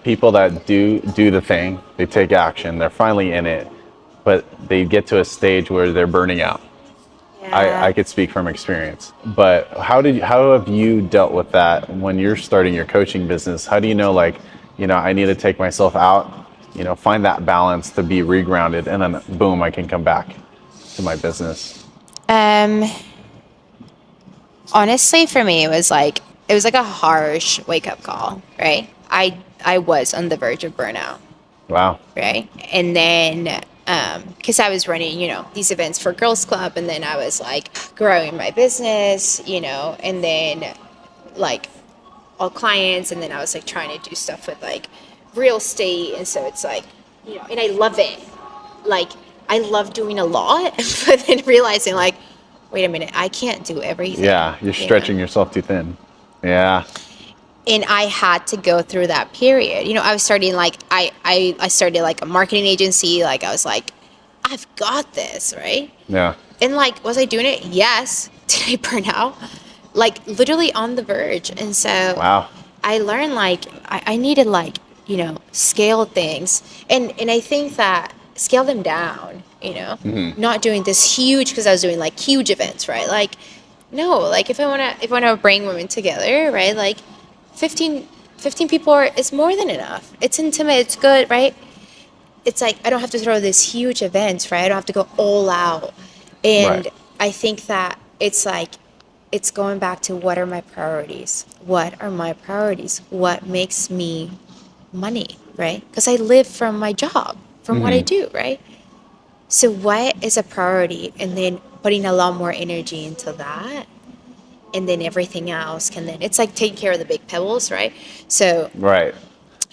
people that do the thing, they take action, they're finally in it, but they get to a stage where they're burning out. Yeah. I could speak from experience. But how have you dealt with that when you're starting your coaching business? How do you know, like, I need to take myself out, find that balance to be regrounded, and then boom, I can come back to my business? Honestly, for me, it was like a harsh wake up call, right? I was on the verge of burnout. Wow. Right. And then, because I was running, these events for Girls Club, and then I was like growing my business, and then like all clients, and then I was like trying to do stuff with like real estate, and so it's like, and I love it. Like I love doing a lot, but then realizing like, wait a minute, I can't do everything. Yeah, you're stretching yourself too thin. Yeah. And I had to go through that period. I was starting like, I started like a marketing agency. Like I was like, I've got this, right? Yeah. And like, was I doing it? Yes. Did I burn out? Like literally on the verge. And so wow. I learned like, I needed like, scale things. And I think that scale them down, not doing this huge, because I was doing like huge events, right? Like, no, like if I want to bring women together, right? Like 15 people is more than enough. It's intimate, it's good, right? It's like, I don't have to throw this huge events, right? I don't have to go all out. And right. I think that it's like, it's going back to what are my priorities? What are my priorities? What makes me money, right? Because I live from my job, from what I do, right? So what is a priority? And then putting a lot more energy into that. And then everything else can then, it's like taking care of the big pebbles, right? So. Right.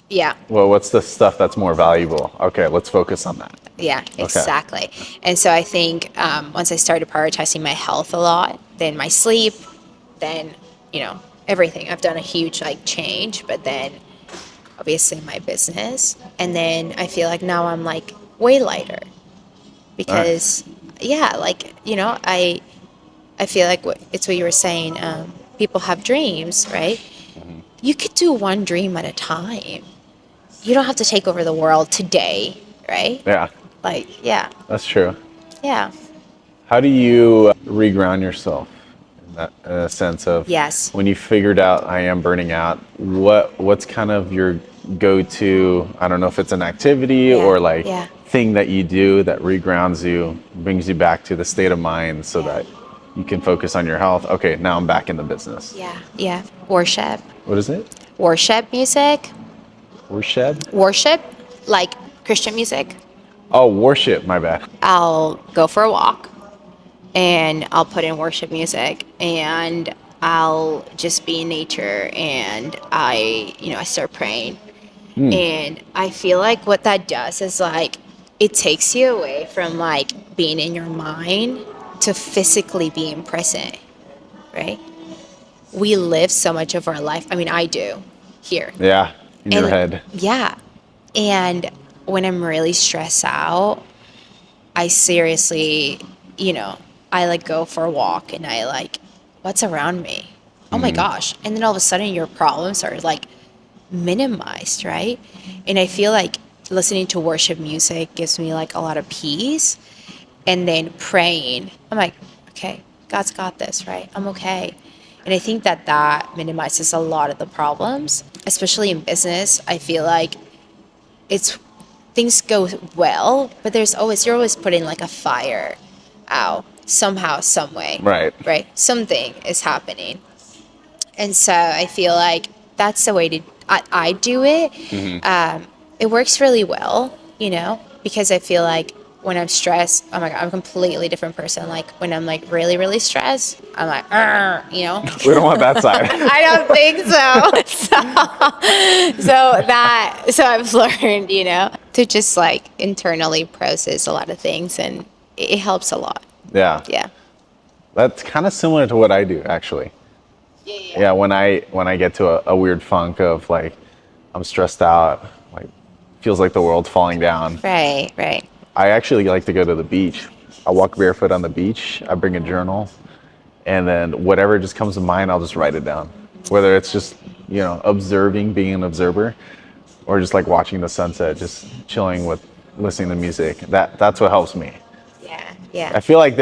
Yeah. Well, what's the stuff that's more valuable? Okay, let's focus on that. Yeah, exactly. Okay. And so I think once I started prioritizing my health a lot, then my sleep, then, everything. I've done a huge like change, but then obviously my business. And then I feel like now I'm like way lighter because, I feel like it's what you were saying. People have dreams, right? Mm-hmm. You could do one dream at a time. You don't have to take over the world today, right? Yeah. Like, yeah. That's true. Yeah. How do you reground yourself that sense of Yes. when you figured out I am burning out, what's kind of your go-to, I don't know if it's an activity Yeah, or like yeah. thing that you do that regrounds you, brings you back to the state of mind so Yeah. that you can focus on your health. Okay, now I'm back in the business. Yeah. Yeah. Worship. What is it? Worship music. Worship? Worship, like Christian music. Oh, worship, my bad. I'll go for a walk and I'll put in worship music and I'll just be in nature and I start praying. And I feel like what that does is like it takes you away from like being in your mind to physically being present, right? We live so much of our life. I mean, I do here. Yeah, in your And head. yeah. And when I'm really stressed out, I seriously, I like go for a walk and I like, what's around me? Oh my gosh. And then all of a sudden your problems are like minimized, right? And I feel like listening to worship music gives me like a lot of peace. And then praying, I'm like, okay, God's got this, right? I'm okay. And I think that minimizes a lot of the problems, especially in business. I feel like it's things go well, but you're always putting like a fire out somehow, some way. Right. Something is happening. And so I feel like that's the way I do it. It works really well, because I feel like when I'm stressed, oh my God, I'm a completely different person. Like when I'm like really, really stressed, I'm like, We don't want that side. I don't think so. So I've learned, to just like internally process a lot of things and it helps a lot. Yeah. Yeah. That's kind of similar to what I do, actually. Yeah, when I get to a weird funk of like I'm stressed out, like feels like the world's falling down. Right. I actually like to go to the beach. I walk barefoot on the beach. I bring a journal, and then whatever just comes to mind, I'll just write it down. Whether it's just observing, being an observer, or just like watching the sunset, just chilling with listening to music. That's what helps me. Yeah. I feel like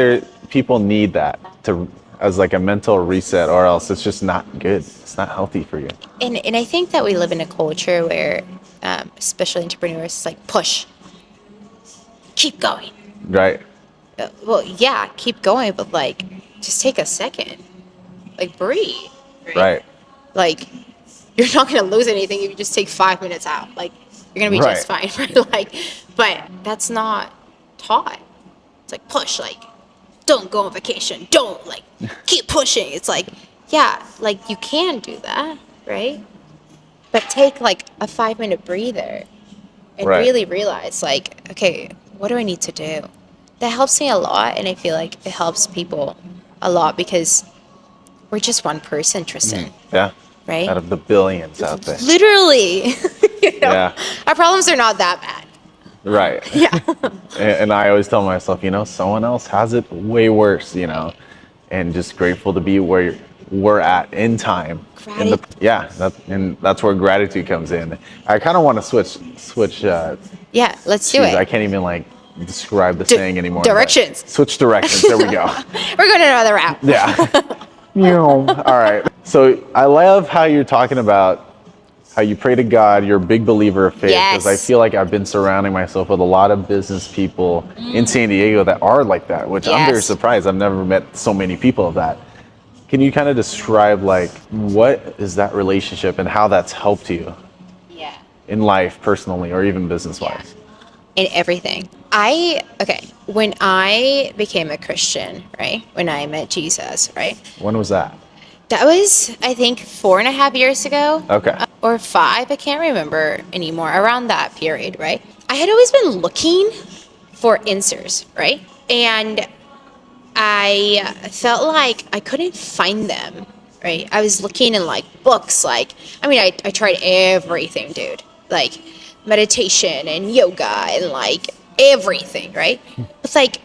people need that to as like a mental reset, or else it's just not good. It's not healthy for you. And I think that we live in a culture where, especially entrepreneurs, it's like push, keep going. Right. Well, yeah, keep going, but like, just take a second, like breathe. Right. Like, you're not gonna lose anything if you just take 5 minutes out. Like, you're gonna be just fine. Right? Like, but that's not taught. It's like push, like, don't go on vacation. Don't like keep pushing. It's like, yeah, like you can do that, right? But take like a 5 minute breather and really realize like, okay, what do I need to do? That helps me a lot, and I feel like it helps people a lot because we're just one person, Tristan. Yeah. Right? Out of the billions out there. Literally. Yeah. Our problems are not that bad. Right. Yeah. And I always tell myself, someone else has it way worse, and just grateful to be where we're at in time. Gratitude. And that's where gratitude comes in. I kind of want to switch. Yeah, let's do it. I can't even like describe the saying anymore. Directions. Switch directions. There we go. We're going to another route. Yeah. All right. So I love how you're talking about how you pray to God. You're a big believer of faith, because I feel like I've been surrounding myself with a lot of business people in San Diego that are like that, which I'm very surprised. I've never met so many people of that. Can you kind of describe like what is that relationship and how that's helped you in life, personally, or even business-wise? In everything. When I became a Christian, right? When I met Jesus, right? When was that? That was, I think, 4.5 years ago. Okay. Or 5, I can't remember anymore, around that period, right? I had always been looking for answers, right? And I felt like I couldn't find them, right? I was looking in like books, I tried everything, dude. Like meditation and yoga and like everything, right? It's like,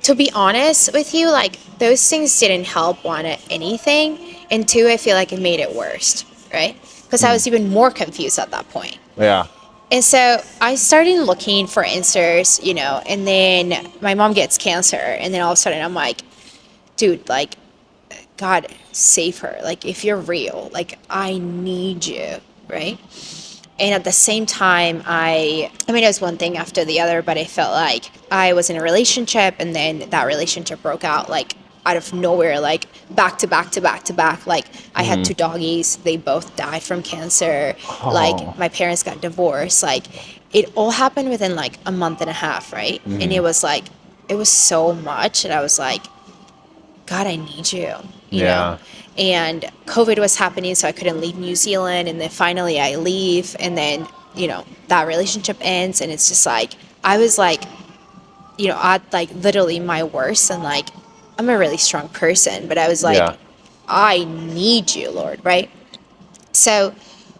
to be honest with you, like those things didn't help one at anything. And two, I feel like it made it worse, right? Because I was even more confused at that point. Yeah. And so I started looking for answers, and then my mom gets cancer. And then all of a sudden I'm like, dude, like, God, save her. Like, if you're real, like, I need you, right? And at the same time, I mean, it was one thing after the other, but I felt like I was in a relationship, and then that relationship broke out, like, out of nowhere, like, back to back to back to back. Like, I had two doggies. They both died from cancer. Oh. Like, my parents got divorced. Like, it all happened within, like, a month and a half, right? And it was, like, it was so much. And I was like, God, I need you, you know? Yeah. And COVID was happening, so I couldn't leave New Zealand. And then finally I leave, and then, that relationship ends. And it's just like, I was like, at like literally my worst. And like, I'm a really strong person, but I was like, Yeah. I need you, Lord, right? So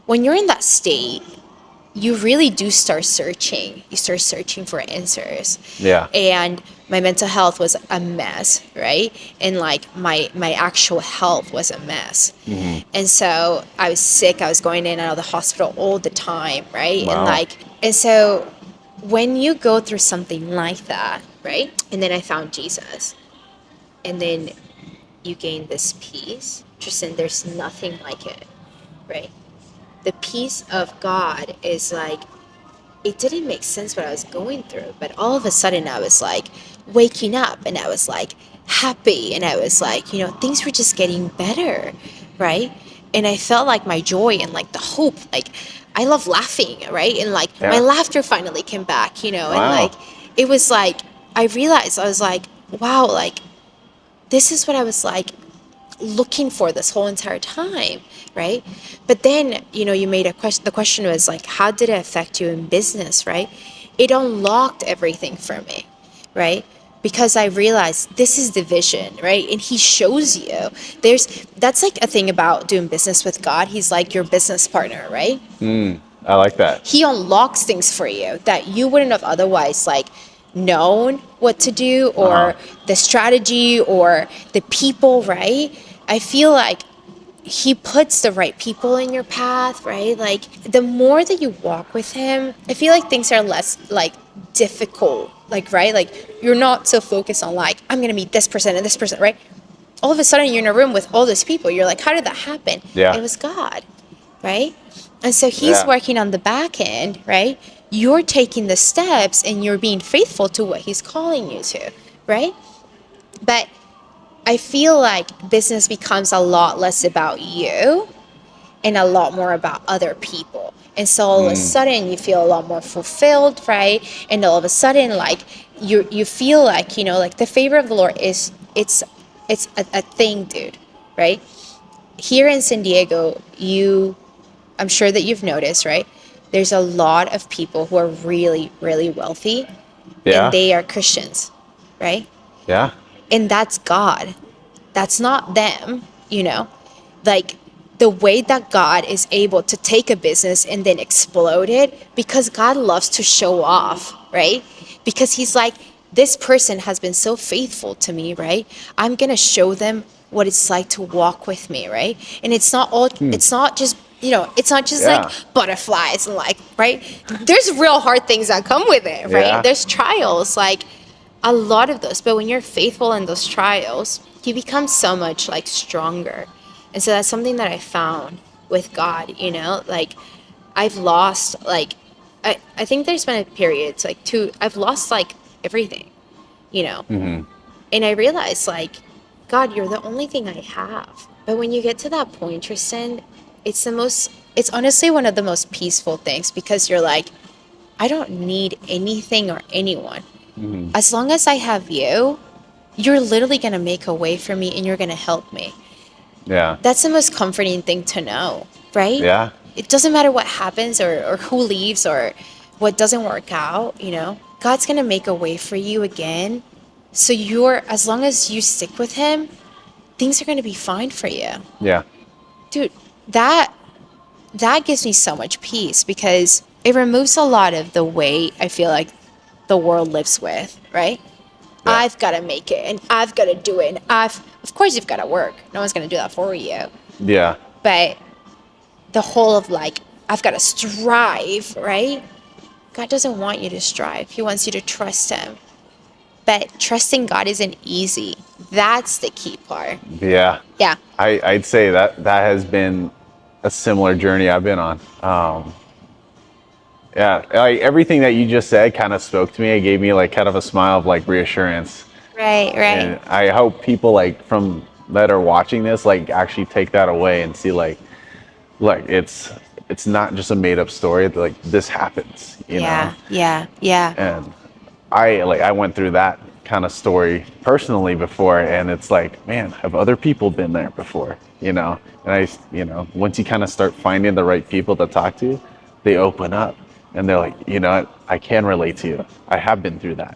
when you're in that state, you really do start searching. You start searching for answers. Yeah. And my mental health was a mess, right? And like my actual health was a mess. And so I was sick. I was going in and out of the hospital all the time, right? Wow. And so when you go through something like that, right? And then I found Jesus. And then you gain this peace. Tristan, there's nothing like it, right? The peace of God is like, it didn't make sense what I was going through, but all of a sudden I was like waking up, and I was like happy, and I was like, things were just getting better, right? And I felt like my joy and like the hope, like I love laughing, right? And like my Yeah. laughter finally came back, and like Wow. it was like I realized, I was like, wow, like this is what I was like looking for this whole entire time, right? But then, you made a question. The question was like, how did it affect you in business, right? It unlocked everything for me, right? Because I realized this is the vision, right? And he shows you. That's like a thing about doing business with God. He's like your business partner, right? I like that. He unlocks things for you that you wouldn't have otherwise like known what to do, or the strategy, or the people, right? I feel like he puts the right people in your path, right? Like the more that you walk with him, I feel like things are less like difficult, like, right? Like you're not so focused on like, I'm gonna meet this person and this person, right? All of a sudden you're in a room with all those people. You're like, how did that happen? Yeah. It was God, right? And so he's Yeah. working on the back end, right? You're taking the steps and you're being faithful to what he's calling you to, right? But I feel like business becomes a lot less about you and a lot more about other people. And so all of a sudden you feel a lot more fulfilled, right? And all of a sudden, like you feel like, like the favor of the Lord it's a thing, dude, right? Here in San Diego, I'm sure that you've noticed, right? There's a lot of people who are really, really wealthy, and Yeah. they are Christians, right? Yeah. And that's God. That's not them, Like the way that God is able to take a business and then explode it, because God loves to show off, right? Because he's like, this person has been so faithful to me, right? I'm going to show them what it's like to walk with me, right? And it's not just, it's not just like Yeah. butterflies and like, right? There's real hard things that come with it, right? Yeah. There's trials, like a lot of those. But when you're faithful in those trials, you become so much like stronger. And so that's something that I found with God, like I've lost like, I think there's been a period, it's like I've lost like everything, and I realized like, God, you're the only thing I have. But when you get to that point, Tristan, it's honestly one of the most peaceful things, because you're like, I don't need anything or anyone. As long as I have you, you're literally going to make a way for me and you're going to help me. Yeah. That's the most comforting thing to know, right? Yeah. It doesn't matter what happens or who leaves or what doesn't work out, God's going to make a way for you again. So as long as you stick with him, things are going to be fine for you. Yeah. Dude, that gives me so much peace, because it removes a lot of the weight I feel like the world lives with, right? Yeah. I've got to make it, and I've got to do it, and of course you've got to work. No one's going to do that for you. Yeah. But the whole of like, I've got to strive, right? God doesn't want you to strive. He wants you to trust him. But trusting God isn't easy. That's the key part. Yeah. Yeah. I'd say that has been a similar journey I've been on. Yeah, like everything that you just said kind of spoke to me. It gave me like kind of a smile of like reassurance. Right, And right. I hope people like from that are watching this like actually take that away and see like it's not just a made up story. Like this happens, you know. Yeah, yeah, yeah. And I went through that kind of story personally before, and it's like, man, have other people been there before, you know? And once you kind of start finding the right people to talk to, they open up and they're like, you know what, I can relate to you. I have been through that.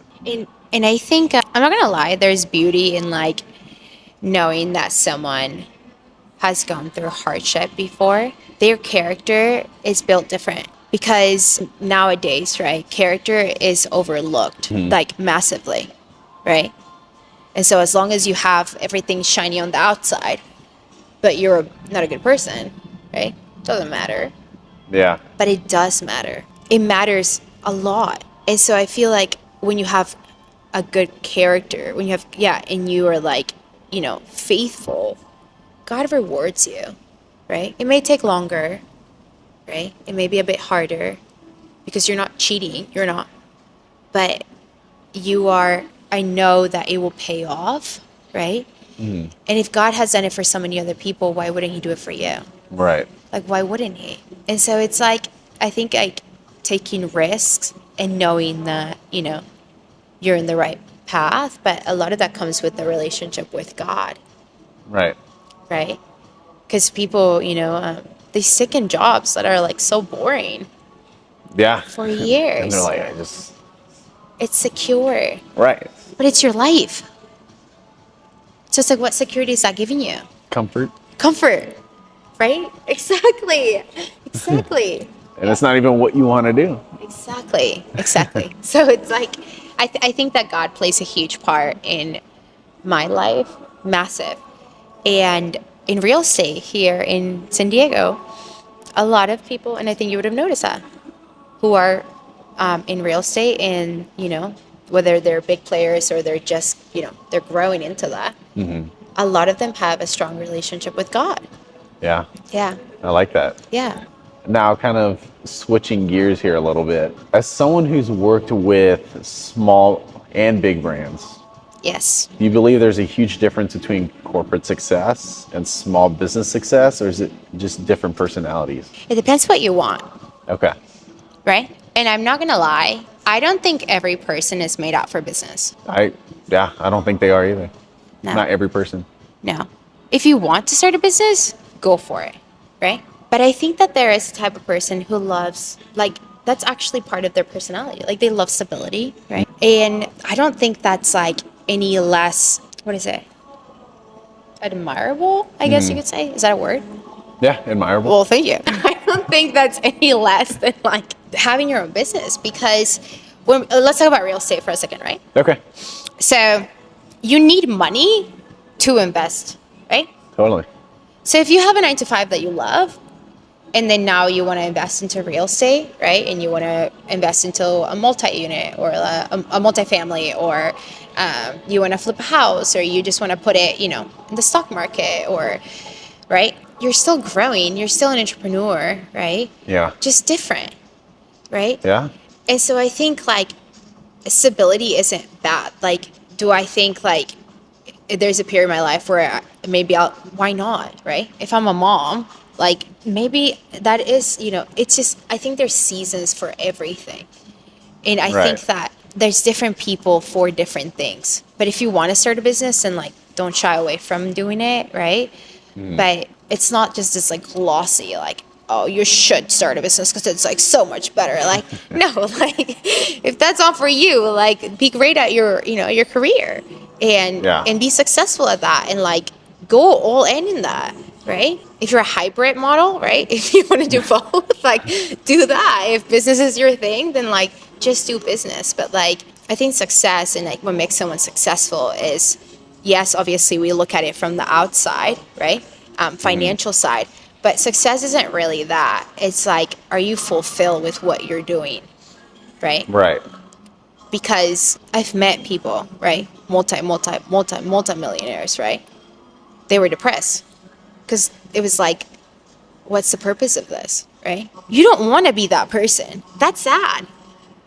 And I think I'm not gonna lie. There's beauty in like knowing that someone has gone through hardship before. Their character is built different because nowadays, right, character is overlooked like massively, right? And so as long as you have everything shiny on the outside, but you're not a good person, right? Doesn't matter. Yeah. But it does matter. It matters a lot. And so I feel like when you have a good character, when you have, yeah, and you are like, faithful, God rewards you, right? It may take longer, right? It may be a bit harder because you're not cheating, you're not. But you are, I know that it will pay off, right? And if God has done it for so many other people, why wouldn't He do it for you? Right. Like, why wouldn't He? And so it's like, I think like taking risks and knowing that, you're in the right path, but a lot of that comes with the relationship with God, Right. right? Because people, they stick in jobs that are like so boring Yeah. for And they're years. like, It's secure, right. but it's your life. So it's like, what security is that giving you? Comfort. Comfort, right? Exactly. Exactly. And it's not even what you want to do. Exactly. Exactly. So it's like, I think that God plays a huge part in my life, massive. And in real estate here in San Diego, a lot of people, and I think you would have noticed that, who are in real estate and, whether they're big players or they're just, they're growing into that. A lot of them have a strong relationship with God. Yeah. Yeah. I like that. Yeah. Now, kind of switching gears here a little bit. As someone who's worked with small and big brands, Yes. do you believe there's a huge difference between corporate success and small business success, or is it just different personalities? It depends what you want, Okay. right? And I'm not going to lie, I don't think every person is made out for business. I don't think they are either. No. Not every person. No. If you want to start a business, go for it, right? But I think that there is a type of person who loves, like, that's actually part of their personality. Like, they love stability, right? And I don't think that's, like, any less, what is it? Admirable, I guess you could say. Is that a word? Yeah, admirable. Well, thank you. I don't think that's any less than, like, having your own business because let's talk about real estate for a second, right? Okay. So you need money to invest, right? Totally. So if you have a 9 to 5 that you love, and then now you want to invest into real estate, right? And you want to invest into a multi-unit or a multi-family, or you want to flip a house, or you just want to put it, in the stock market, or, right? You're still growing. You're still an entrepreneur, right? Yeah. Just different, right? Yeah. And so I think, like, stability isn't bad. Like, do I think, like, there's a period in my life where why not, right? If I'm a mom, like, maybe that is, it's just, I think there's seasons for everything. And I think that there's different people for different things. But if you want to start a business, then, like, don't shy away from doing it, right? But it's not just this, like, glossy, like, oh, you should start a business because it's, like, so much better. Like, no, like, if that's all for you, like, be great at your, your career and be successful at that, and, like, go all in that, right? If you're a hybrid model, right? If you want to do both, like, do that. If business is your thing, then, like, just do business. But, like, I think success and, like, what makes someone successful is, yes, obviously we look at it from the outside, right? Financial side. But success isn't really that. It's like, are you fulfilled with what you're doing, right? Right. because I've met people, right? Multi millionaires, right? They were depressed because it was like, what's the purpose of this, right? You don't want to be that person. That's sad,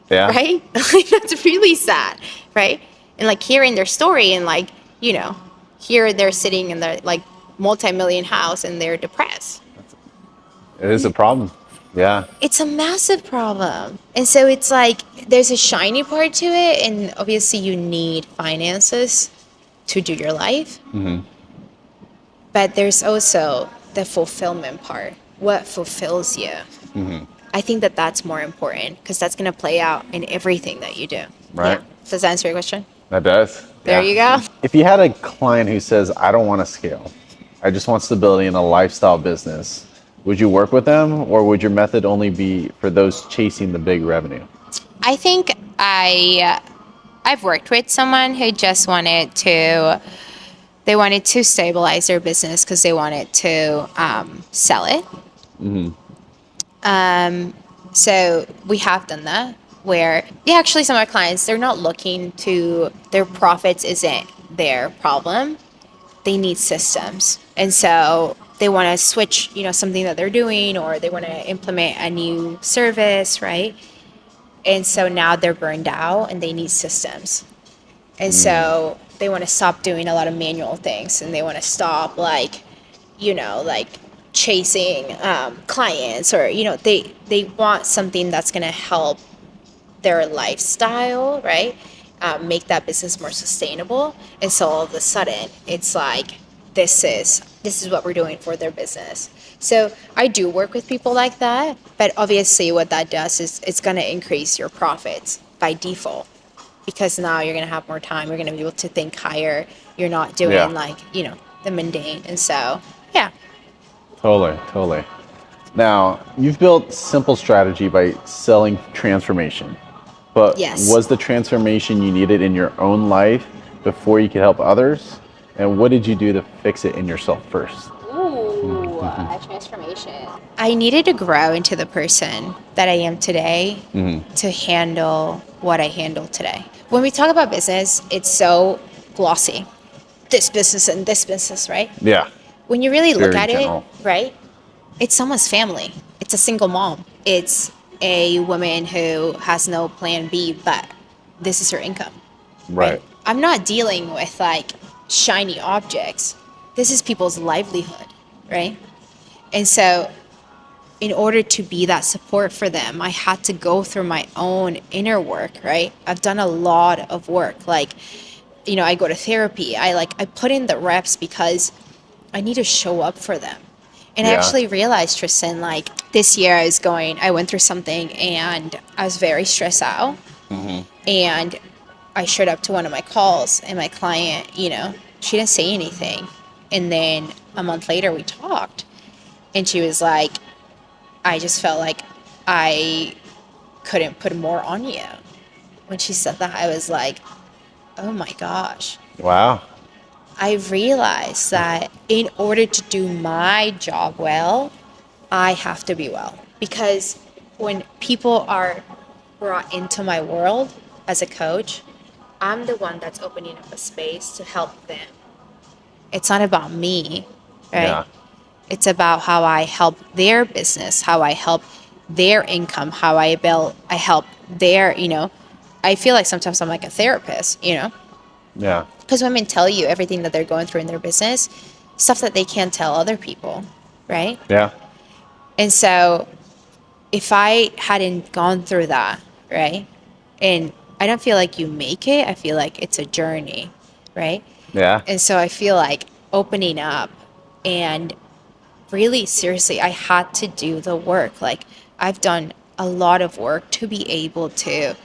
Yeah. right? Like, that's really sad, right? And like hearing their story and like, you know, here they're sitting in their like multi-million house and they're depressed. It is a problem. Yeah. It's a massive problem. And so it's like there's a shiny part to it, and obviously you need finances to do your life. But there's also the fulfillment part. What fulfills you? I think that that's more important because that's going to play out in everything that you do. Right. Yeah. Does that answer your question? That does. There you go. If you had a client who says, I don't want to scale, I just want stability in a lifestyle business, would you work with them, or would your method only be for those chasing the big revenue? I think I've worked with someone who just wanted to stabilize their business because they wanted to sell it. So we have done that where, yeah, actually some of our clients, they're not looking to, their profits isn't their problem. They need systems. And so they want to switch, something that they're doing, or they want to implement a new service, right? And so now they're burned out and they need systems. And so they want to stop doing a lot of manual things, and they want to stop like chasing clients, or, they want something that's going to help their lifestyle, right? Make that business more sustainable. And so all of a sudden it's like, this is what we're doing for their business. So I do work with people like that, but obviously what that does is it's going to increase your profits by default, because now you're going to have more time. You're going to be able to think higher. You're not doing the mundane. And so, yeah. Totally. Now, you've built simple strategy by selling transformation. But Yes. was the transformation you needed in your own life before you could help others? And what did you do to fix it in yourself first? Ooh, a transformation. I needed to grow into the person that I am today to handle what I handle today. When we talk about business, it's so glossy. This business and this business, right? Yeah. When you really look Very at general. it, right? It's someone's family. It's a single mom. It's a woman who has no plan B, but this is her income. Right. I'm not dealing with like shiny objects. This is people's livelihood, right? And so in order to be that support for them, I had to go through my own inner work, right? I've done a lot of work. Like, I go to therapy. I put in the reps because I need to show up for them. And I actually realized, Tristan, like this year I went through something and I was very stressed out. And I showed up to one of my calls, and my client, she didn't say anything. And then a month later we talked, and she was like, I just felt like I couldn't put more on you. When she said that, I was like, oh my gosh. Wow. I realized that in order to do my job well, I have to be well. Because when people are brought into my world as a coach, I'm the one that's opening up a space to help them. It's not about me, right? Yeah. It's about how I help their business, how I help their income, how I help their, I feel like sometimes I'm like a therapist, Yeah. Because women tell you everything that they're going through in their business, stuff that they can't tell other people, right? Yeah. And so if I hadn't gone through that, right? And I don't feel like you make it. I feel like it's a journey, right? Yeah. And so I feel like opening up and really seriously, I had to do the work. Like I've done a lot of work to be able to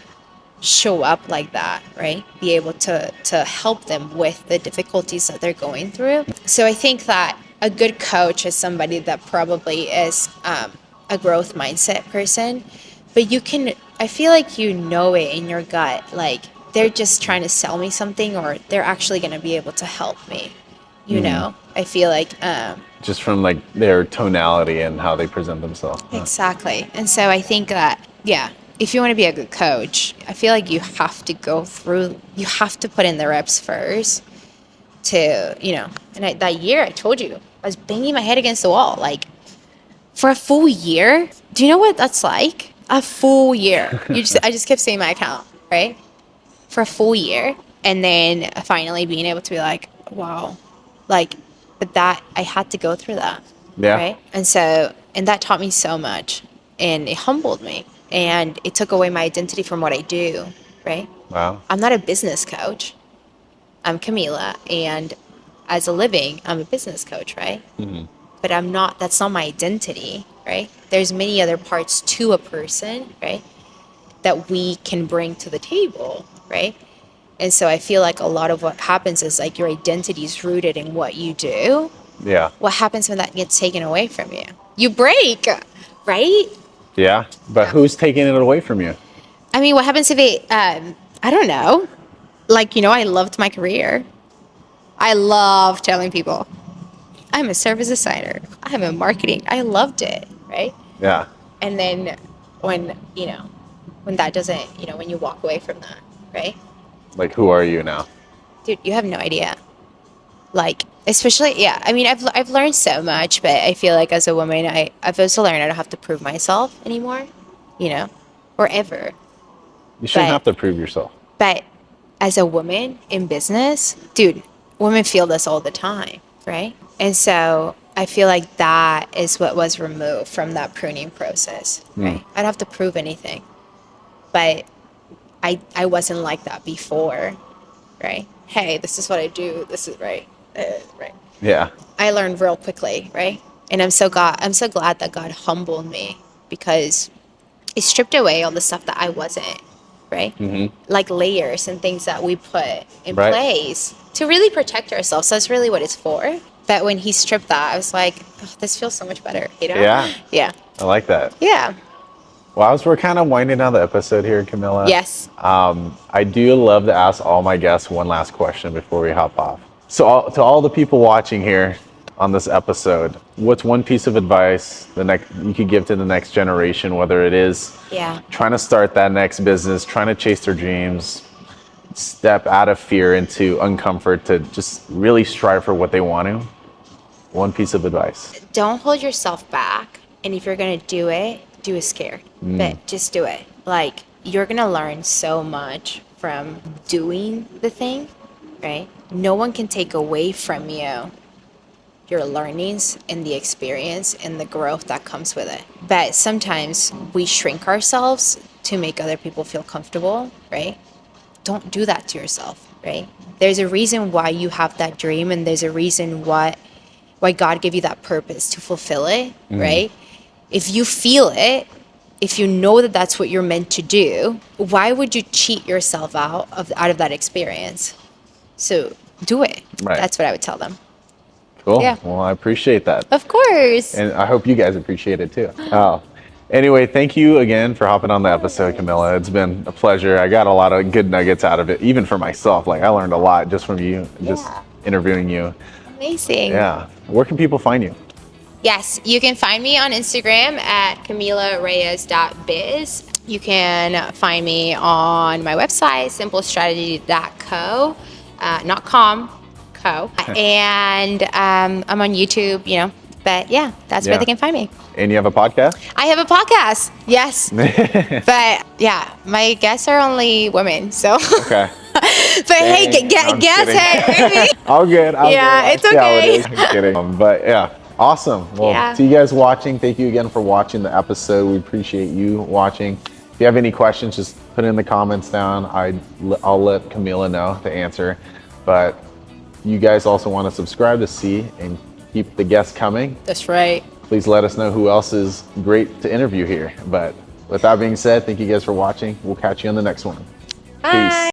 show up like that, right? Be able to help them with the difficulties that they're going through. So I think that a good coach is somebody that probably is a growth mindset person, but I feel like it in your gut, like they're just trying to sell me something, or they're actually going to be able to help me. I feel like Just from like their tonality and how they present themselves. exactly. And so I think that, yeah, if you want to be a good coach, I feel like you have to put in the reps first to, and that year I told you, I was banging my head against the wall, like for a full year. Do you know what that's like? A full year. I just kept saying my account, right? For a full year. And then finally being able to be like, wow, like, but that I had to go through that. Yeah. Right. And that taught me so much, and it humbled me, and it took away my identity from what I do. Right. Wow. I'm not a business coach. I'm Camila, and as a living, I'm a business coach. Right. Mm-hmm. But that's not my identity. Right. There's many other parts to a person. Right. That we can bring to the table. Right. And so I feel like a lot of what happens is like your identity is rooted in what you do. Yeah. What happens when that gets taken away from you? You break, right? Yeah. But who's taking it away from you? I mean, what happens if it, I don't know. Like, I loved my career. I love telling people I'm a service designer. I'm in marketing. I loved it, right? Yeah. And then when that doesn't, when you walk away from that, right? Like, who are you now? Dude, you have no idea. Like, especially, yeah. I mean, I've learned so much, but I feel like as a woman, I've also learned I don't have to prove myself anymore, or ever. You shouldn't have to prove yourself. But as a woman in business, dude, women feel this all the time, right? And so I feel like that is what was removed from that pruning process, right? I don't have to prove anything. But I wasn't like that before, right? Hey, this is what I do. This is right. Right. Yeah. I learned real quickly, right? And I'm so glad that God humbled me, because it stripped away all the stuff that I wasn't, right? Mm-hmm. Like layers and things that we put in place to really protect ourselves. That's really what it's for. But when he stripped that, I was like, oh, this feels so much better, Yeah. Yeah. I like that. Yeah. Well, as we're kind of winding down the episode here, Camila. Yes. I do love to ask all my guests one last question before we hop off. So to all the people watching here on this episode, what's one piece of advice you could give to the next generation, whether it is trying to start that next business, trying to chase their dreams, step out of fear into uncomfort to just really strive for what they want to? One piece of advice. Don't hold yourself back. And if you're going to do it scared, but just do it. Like, you're going to learn so much from doing the thing, right? No one can take away from you your learnings and the experience and the growth that comes with it. But sometimes we shrink ourselves to make other people feel comfortable, right? Don't do that to yourself, right? There's a reason why you have that dream, and there's a reason why God gave you that purpose to fulfill it, right? If you feel it, if you know that that's what you're meant to do, why would you cheat yourself out of that experience? So do it. Right. That's what I would tell them. Cool. Yeah. Well, I appreciate that. Of course. And I hope you guys appreciate it too. Anyway, thank you again for hopping on the episode, Camila. It's been a pleasure. I got a lot of good nuggets out of it, even for myself. Like, I learned a lot just from you, just interviewing you. Amazing. Yeah. Where can people find you? Yes, you can find me on Instagram at camilareyes.biz. You can find me on my website, simplestrategy.co, not com, co. And I'm on YouTube, but yeah, that's where they can find me. And you have a podcast? I have a podcast, yes. But yeah, my guests are only women, so. Okay. But hey, guess, hey. All good. It's okay. I'm kidding. But yeah. Awesome. Well, to you guys watching, thank you again for watching the episode. We appreciate you watching. If you have any questions, just put it in the comments down. I'll let Camila know to answer. But you guys also want to subscribe to see and keep the guests coming. That's right. Please let us know who else is great to interview here. But with that being said, thank you guys for watching. We'll catch you on the next one. Bye. Peace.